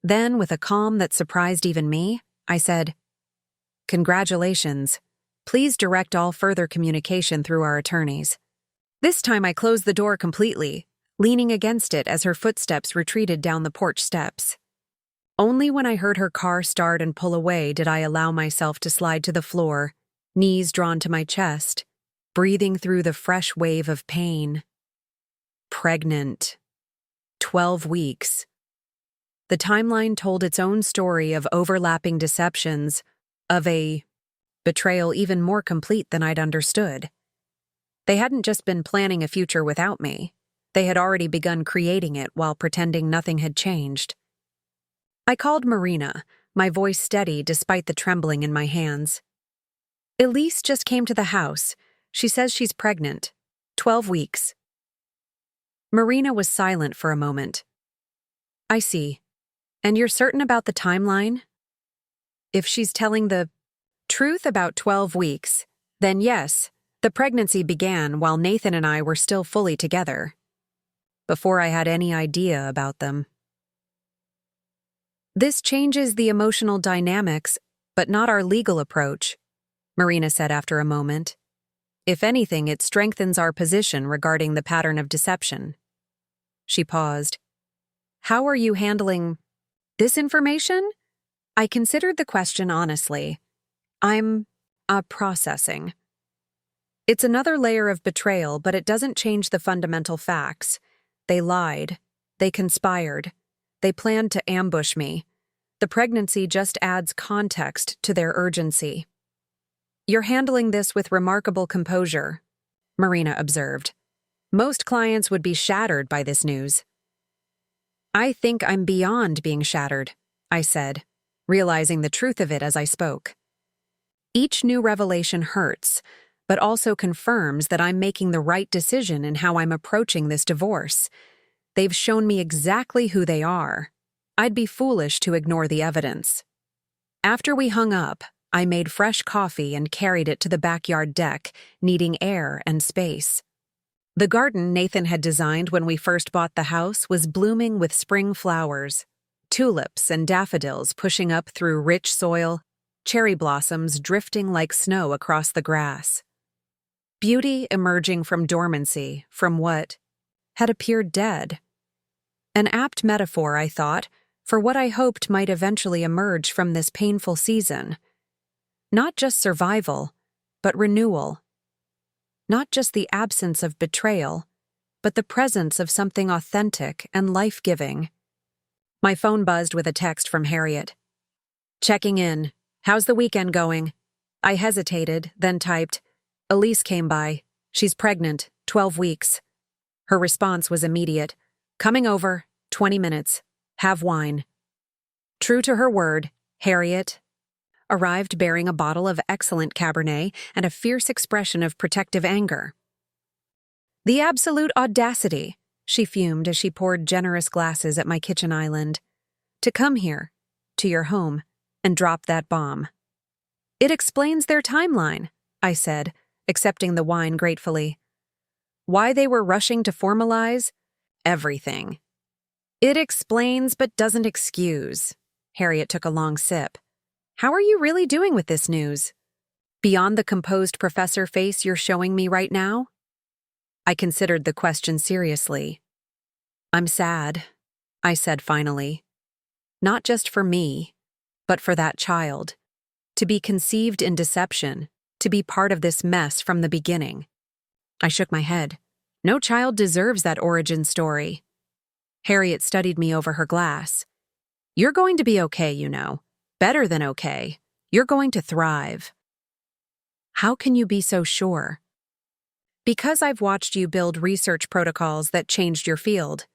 Then, with a calm that surprised even me, I said, "Congratulations. Please direct all further communication through our attorneys." This time I closed the door completely, leaning against it as her footsteps retreated down the porch steps. Only when I heard her car start and pull away did I allow myself to slide to the floor, knees drawn to my chest, breathing through the fresh wave of pain. Pregnant. 12 weeks. The timeline told its own story of overlapping deceptions, of a betrayal even more complete than I'd understood. They hadn't just been planning a future without me. They had already begun creating it while pretending nothing had changed. I called Marina, my voice steady despite the trembling in my hands. Elise just came to the house. She says she's pregnant. 12 weeks. Marina was silent for a moment. I see. And you're certain about the timeline? If she's telling the truth about 12 weeks, then yes, the pregnancy began while Nathan and I were still fully together, before I had any idea about them. This changes the emotional dynamics, but not our legal approach, Marina said after a moment. If anything, it strengthens our position regarding the pattern of deception. She paused. How are you handling this information? I considered the question honestly. I'm processing. It's another layer of betrayal, but it doesn't change the fundamental facts. They lied. They conspired. They planned to ambush me. The pregnancy just adds context to their urgency. You're handling this with remarkable composure, Marina observed. Most clients would be shattered by this news. I think I'm beyond being shattered, I said, realizing the truth of it as I spoke. Each new revelation hurts, but also confirms that I'm making the right decision in how I'm approaching this divorce. They've shown me exactly who they are. I'd be foolish to ignore the evidence. After we hung up, I made fresh coffee and carried it to the backyard deck, needing air and space. The garden Nathan had designed when we first bought the house was blooming with spring flowers, tulips and daffodils pushing up through rich soil, cherry blossoms drifting like snow across the grass. Beauty emerging from dormancy, from what had appeared dead. An apt metaphor, I thought, for what I hoped might eventually emerge from this painful season. Not just survival, but renewal. Not just the absence of betrayal, but the presence of something authentic and life-giving. My phone buzzed with a text from Harriet. Checking in. How's the weekend going? I hesitated, then typed, Elise came by. She's pregnant, 12 weeks. Her response was immediate. Coming over, 20 minutes. Have wine. True to her word, Harriet arrived bearing a bottle of excellent Cabernet and a fierce expression of protective anger. The absolute audacity, she fumed as she poured generous glasses at my kitchen island. To come here, to your home, and drop that bomb. It explains their timeline, I said, accepting the wine gratefully. Why they were rushing to formalize? Everything. It explains but doesn't excuse. Harriet took a long sip. How are you really doing with this news? Beyond the composed professor face you're showing me right now? I considered the question seriously. I'm sad, I said finally. Not just for me, but for that child. To be conceived in deception, to be part of this mess from the beginning. I shook my head. No child deserves that origin story. Harriet studied me over her glass. You're going to be okay, you know. Better than okay. You're going to thrive. How can you be so sure? Because I've watched you build research protocols that changed your field.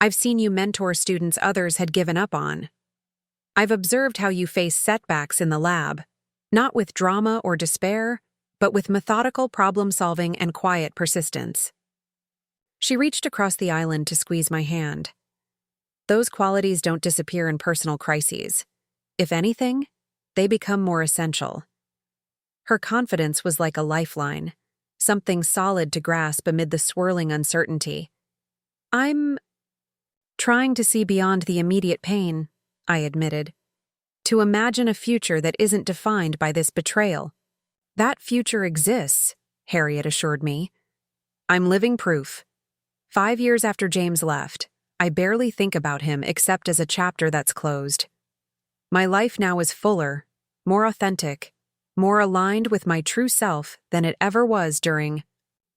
I've seen you mentor students others had given up on. I've observed how you face setbacks in the lab, not with drama or despair, but with methodical problem-solving and quiet persistence. She reached across the island to squeeze my hand. Those qualities don't disappear in personal crises. If anything, they become more essential. Her confidence was like a lifeline, something solid to grasp amid the swirling uncertainty. I'm trying to see beyond the immediate pain, I admitted. To imagine a future that isn't defined by this betrayal. That future exists, Harriet assured me. I'm living proof. 5 years after James left, I barely think about him except as a chapter that's closed. My life now is fuller, more authentic, more aligned with my true self than it ever was during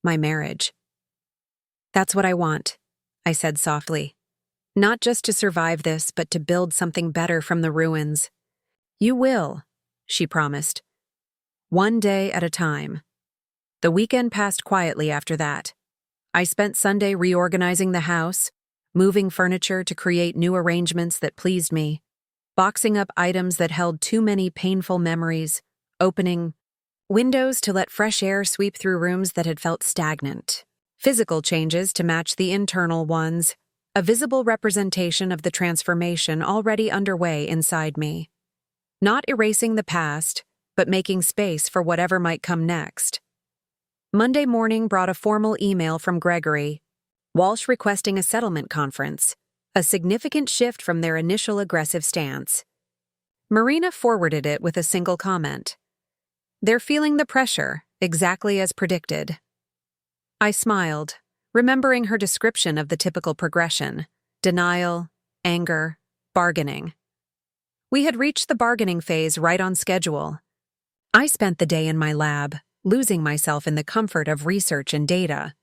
my marriage. That's what I want, I said softly. Not just to survive this, but to build something better from the ruins. You will, she promised. One day at a time. The weekend passed quietly after that. I spent Sunday reorganizing the house, moving furniture to create new arrangements that pleased me, boxing up items that held too many painful memories, opening windows to let fresh air sweep through rooms that had felt stagnant, physical changes to match the internal ones, a visible representation of the transformation already underway inside me. Not erasing the past, but making space for whatever might come next. Monday morning brought a formal email from Gregory, Walsh requesting a settlement conference, a significant shift from their initial aggressive stance. Marina forwarded it with a single comment. They're feeling the pressure, exactly as predicted. I smiled, remembering her description of the typical progression: denial, anger, bargaining. We had reached the bargaining phase right on schedule. I spent the day in my lab, losing myself in the comfort of research and data.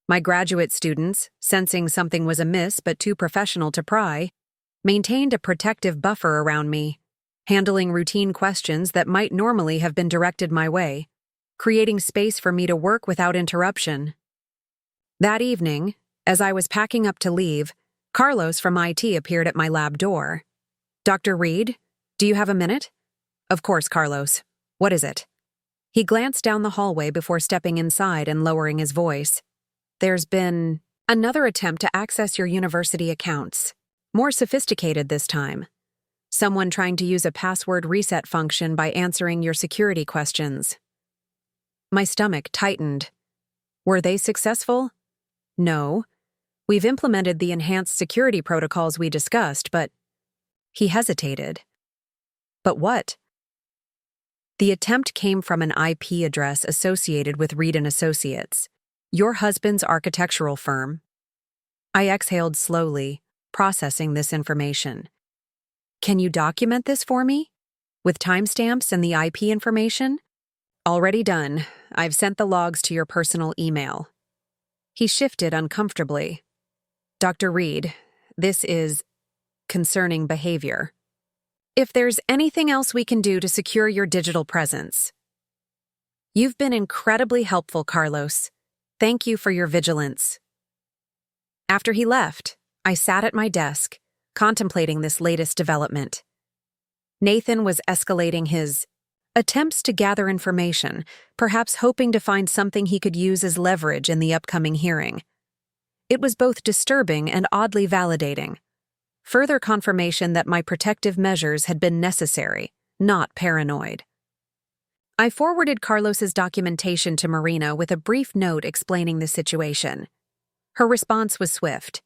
My graduate students, sensing something was amiss but too professional to pry, maintained a protective buffer around me, handling routine questions that might normally have been directed my way, creating space for me to work without interruption. That evening, as I was packing up to leave, Carlos from IT appeared at my lab door. Dr. Reed, do you have a minute? Of course, Carlos. What is it? He glanced down the hallway before stepping inside and lowering his voice. There's been another attempt to access your university accounts. More sophisticated this time. Someone trying to use a password reset function by answering your security questions. My stomach tightened. Were they successful? No. We've implemented the enhanced security protocols we discussed, but... He hesitated. But what? The attempt came from an IP address associated with Reed & Associates, your husband's architectural firm. I exhaled slowly, processing this information. Can you document this for me? With timestamps and the IP information? Already done. I've sent the logs to your personal email. He shifted uncomfortably. Dr. Reed, this is concerning behavior. If there's anything else we can do to secure your digital presence. You've been incredibly helpful, Carlos. Thank you for your vigilance. After he left, I sat at my desk, contemplating this latest development. Nathan was escalating his attempts to gather information, perhaps hoping to find something he could use as leverage in the upcoming hearing. It was both disturbing and oddly validating. Further confirmation that my protective measures had been necessary, not paranoid. I forwarded Carlos's documentation to Marina with a brief note explaining the situation. Her response was swift.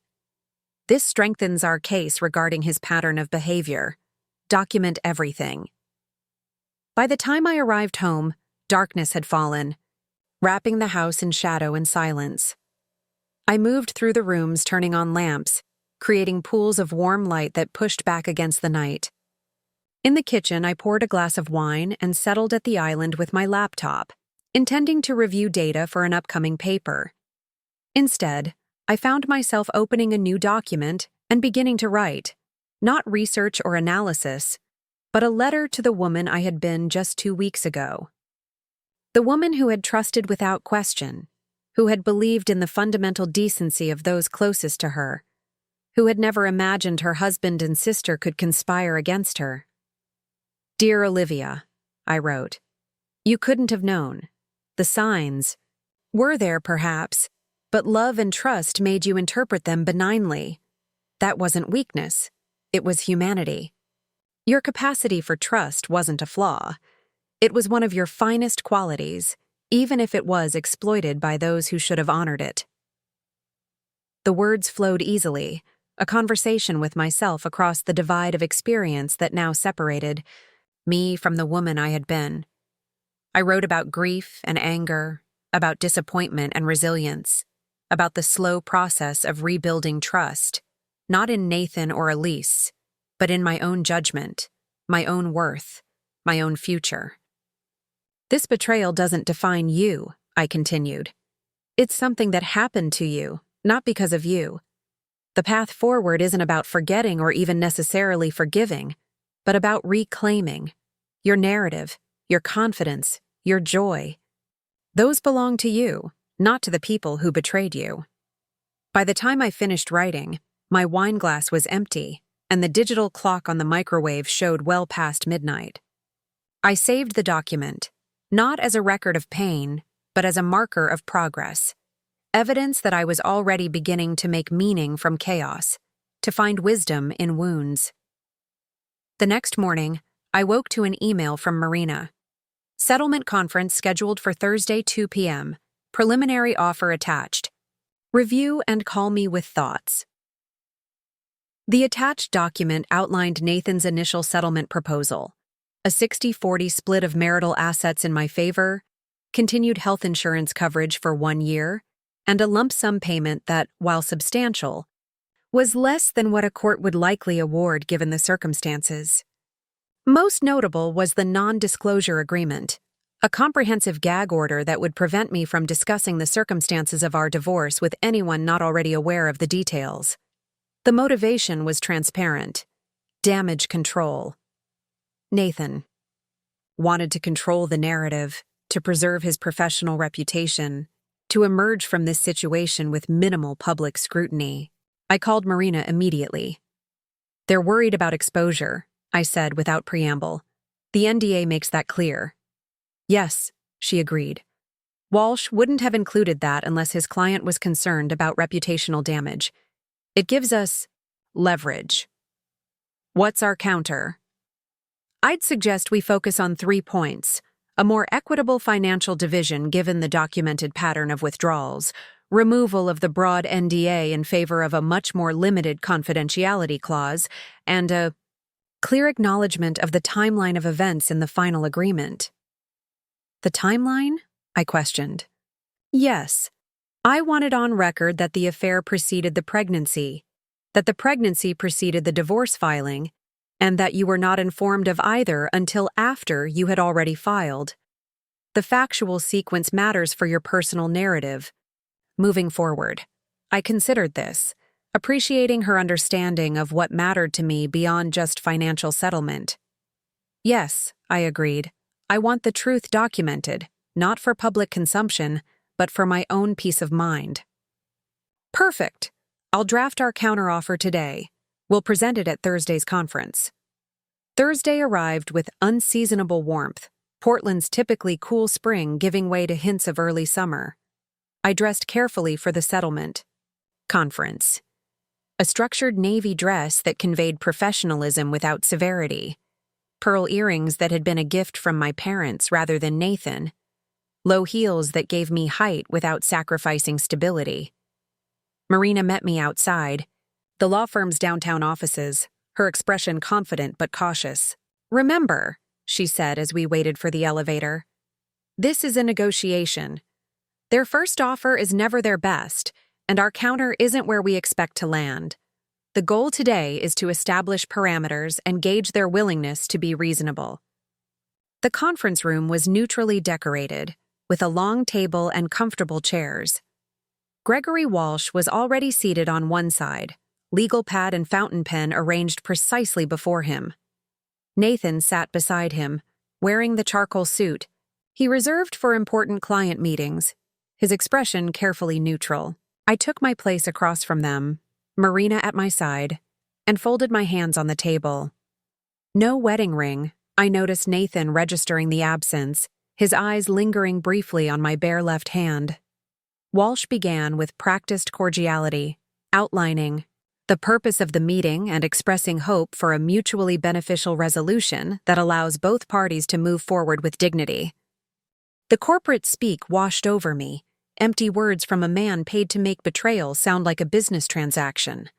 "This strengthens our case regarding his pattern of behavior. Document everything." By the time I arrived home, darkness had fallen, wrapping the house in shadow and silence. I moved through the rooms, turning on lamps, creating pools of warm light that pushed back against the night. In the kitchen, I poured a glass of wine and settled at the island with my laptop, intending to review data for an upcoming paper. Instead, I found myself opening a new document and beginning to write, not research or analysis, but a letter to the woman I had been just 2 weeks ago. The woman who had trusted without question, who had believed in the fundamental decency of those closest to her, who had never imagined her husband and sister could conspire against her. "Dear Olivia," I wrote, "you couldn't have known. The signs were there, perhaps, but love and trust made you interpret them benignly. That wasn't weakness. It was humanity. Your capacity for trust wasn't a flaw. It was one of your finest qualities, even if it was exploited by those who should have honored it." The words flowed easily, a conversation with myself across the divide of experience that now separated me from the woman I had been. I wrote about grief and anger, about disappointment and resilience, about the slow process of rebuilding trust, not in Nathan or Elise, but in my own judgment, my own worth, my own future. "This betrayal doesn't define you," I continued. "It's something that happened to you, not because of you. The path forward isn't about forgetting or even necessarily forgiving, but about reclaiming your narrative, your confidence, your joy. Those belong to you, not to the people who betrayed you." By the time I finished writing, my wine glass was empty, and the digital clock on the microwave showed well past midnight. I saved the document, not as a record of pain, but as a marker of progress, evidence that I was already beginning to make meaning from chaos, to find wisdom in wounds. The next morning, I woke to an email from Marina. "Settlement conference scheduled for Thursday 2 p.m. Preliminary offer attached. Review and call me with thoughts." The attached document outlined Nathan's initial settlement proposal: a 60-40 split of marital assets in my favor, continued health insurance coverage for 1 year, and a lump sum payment that, while substantial, was less than what a court would likely award given the circumstances. Most notable was the non-disclosure agreement, a comprehensive gag order that would prevent me from discussing the circumstances of our divorce with anyone not already aware of the details. The motivation was transparent: damage control. Nathan wanted to control the narrative, to preserve his professional reputation, to emerge from this situation with minimal public scrutiny. I called Marina immediately. "They're worried about exposure," I said without preamble. "The NDA makes that clear." "Yes," she agreed. "Walsh wouldn't have included that unless his client was concerned about reputational damage. It gives us leverage." "What's our counter?" "I'd suggest we focus on 3 points: a more equitable financial division given the documented pattern of withdrawals, removal of the broad NDA in favor of a much more limited confidentiality clause, and a clear acknowledgement of the timeline of events in the final agreement." "The timeline?" I questioned. "Yes. I wanted on record that the affair preceded the pregnancy, that the pregnancy preceded the divorce filing, and that you were not informed of either until after you had already filed. The factual sequence matters for your personal narrative. Moving forward, I considered this, appreciating her understanding of what mattered to me beyond just financial settlement. "Yes," I agreed. "I want the truth documented, not for public consumption, but for my own peace of mind." "Perfect. I'll draft our counteroffer today. We'll present it at Thursday's conference. Thursday arrived with unseasonable warmth, Portland's typically cool spring giving way to hints of early summer. I dressed carefully for the settlement conference. A structured navy dress that conveyed professionalism without severity. Pearl earrings that had been a gift from my parents rather than Nathan. Low heels that gave me height without sacrificing stability. Marina met me outside, the law firm's downtown offices, her expression confident but cautious. "Remember," she said as we waited for the elevator, "this is a negotiation. Their first offer is never their best, and our counter isn't where we expect to land. The goal today is to establish parameters and gauge their willingness to be reasonable." The conference room was neutrally decorated, with a long table and comfortable chairs. Gregory Walsh was already seated on one side, legal pad and fountain pen arranged precisely before him. Nathan sat beside him, wearing the charcoal suit he reserved for important client meetings, his expression carefully neutral. I took my place across from them, Marina at my side, and folded my hands on the table. No wedding ring, I noticed Nathan registering the absence, his eyes lingering briefly on my bare left hand. Walsh began with practiced cordiality, outlining the purpose of the meeting and expressing hope for a mutually beneficial resolution that allows both parties to move forward with dignity. The corporate speak washed over me, empty words from a man paid to make betrayal sound like a business transaction.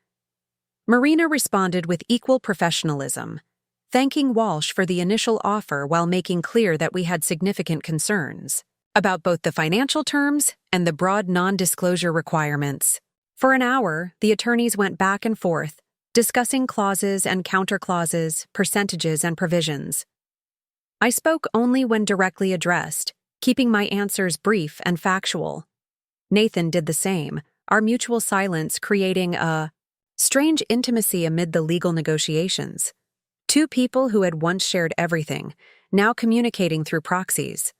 Marina responded with equal professionalism, thanking Walsh for the initial offer while making clear that we had significant concerns about both the financial terms and the broad non-disclosure requirements. For an hour, the attorneys went back and forth, discussing clauses and counterclauses, percentages and provisions. I spoke only when directly addressed, keeping my answers brief and factual. Nathan did the same, our mutual silence creating a strange intimacy amid the legal negotiations. Two people who had once shared everything, now communicating through proxies.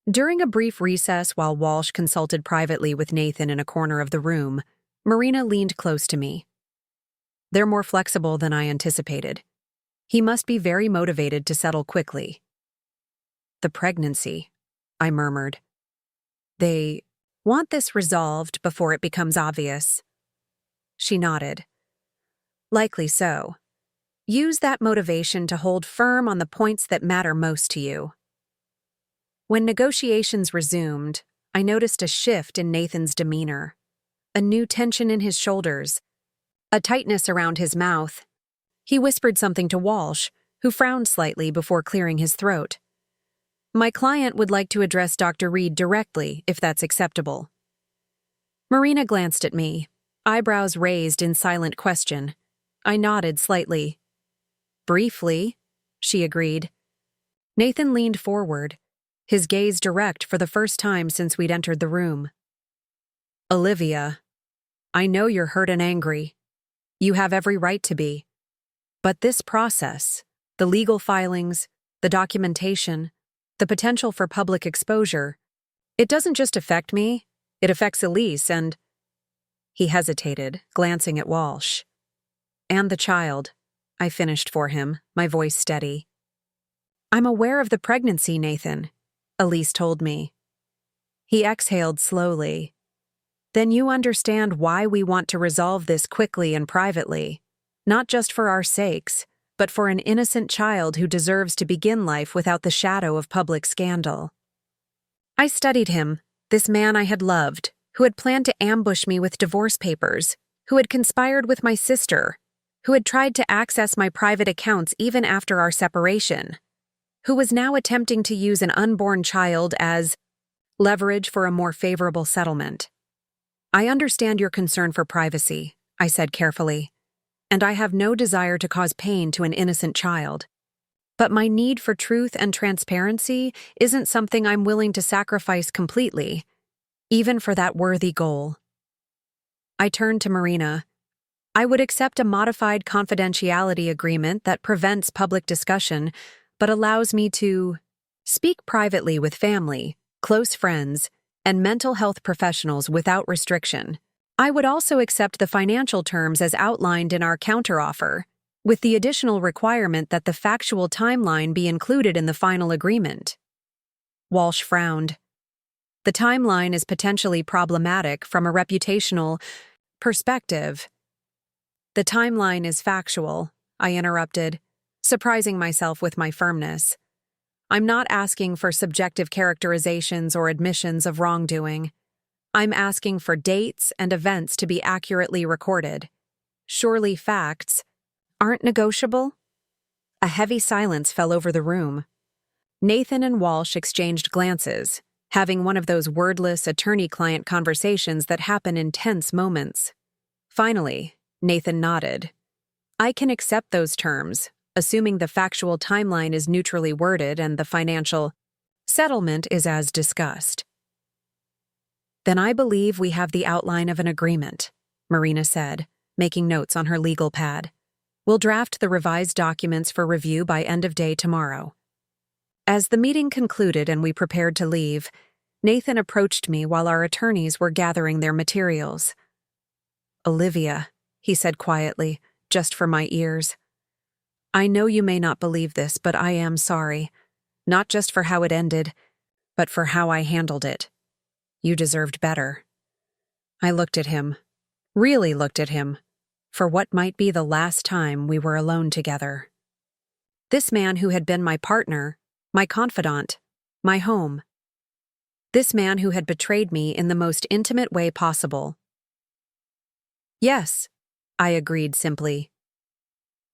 During a brief recess while Walsh consulted privately with Nathan in a corner of the room, Marina leaned close to me. "They're more flexible than I anticipated. He must be very motivated to settle quickly." "The pregnancy," I murmured. "They want this resolved before it becomes obvious." She nodded. "Likely so. Use that motivation to hold firm on the points that matter most to you." When negotiations resumed, I noticed a shift in Nathan's demeanor, a new tension in his shoulders, a tightness around his mouth. He whispered something to Walsh, who frowned slightly before clearing his throat. "My client would like to address Dr. Reed directly, if that's acceptable." Marina glanced at me, eyebrows raised in silent question. I nodded slightly. "Briefly," she agreed. Nathan leaned forward, his gaze direct for the first time since we'd entered the room. "Olivia, I know you're hurt and angry. You have every right to be. But this process, the legal filings, the documentation, the potential for public exposure, it doesn't just affect me, it affects Elise and—" He hesitated, glancing at Walsh. "And the child," I finished for him, my voice steady. "I'm aware of the pregnancy, Nathan," Elise told me. He exhaled slowly. "Then you understand why we want to resolve this quickly and privately, not just for our sakes, but for an innocent child who deserves to begin life without the shadow of public scandal." I studied him, this man I had loved, who had planned to ambush me with divorce papers, who had conspired with my sister, who had tried to access my private accounts even after our separation, who was now attempting to use an unborn child as leverage for a more favorable settlement. "I understand your concern for privacy," I said carefully, "and I have no desire to cause pain to an innocent child. But my need for truth and transparency isn't something I'm willing to sacrifice completely, even for that worthy goal." I turned to Marina. "I would accept a modified confidentiality agreement that prevents public discussion, but allows me to speak privately with family, close friends, and mental health professionals without restriction. I would also accept the financial terms as outlined in our counteroffer, with the additional requirement that the factual timeline be included in the final agreement. Walsh frowned. The timeline is potentially problematic from a reputational perspective. The timeline is factual, I interrupted, surprising myself with my firmness. I'm not asking for subjective characterizations or admissions of wrongdoing. I'm asking for dates and events to be accurately recorded. Surely facts aren't negotiable? A heavy silence fell over the room. Nathan and Walsh exchanged glances, having one of those wordless attorney-client conversations that happen in tense moments. Finally, Nathan nodded. I can accept those terms, assuming the factual timeline is neutrally worded and the financial settlement is as discussed. Then I believe we have the outline of an agreement, Marina said, making notes on her legal pad. We'll draft the revised documents for review by end of day tomorrow. As the meeting concluded and we prepared to leave, Nathan approached me while our attorneys were gathering their materials. Olivia, he said quietly, just for my ears. I know you may not believe this, but I am sorry. Not just for how it ended, but for how I handled it. You deserved better. I looked at him, really looked at him, for what might be the last time we were alone together. This man who had been my partner, my confidant, my home. This man who had betrayed me in the most intimate way possible. Yes, I agreed simply.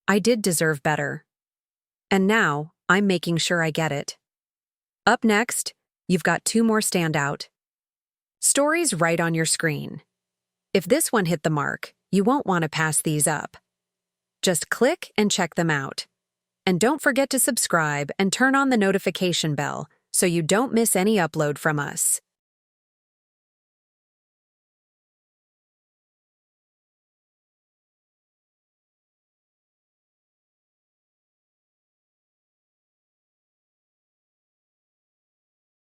I did deserve better. And now, I'm making sure I get it. Up next, you've got 2 more standout stories right on your screen. If this one hit the mark, you won't want to pass these up. Just click and check them out. And don't forget to subscribe and turn on the notification bell so you don't miss any upload from us.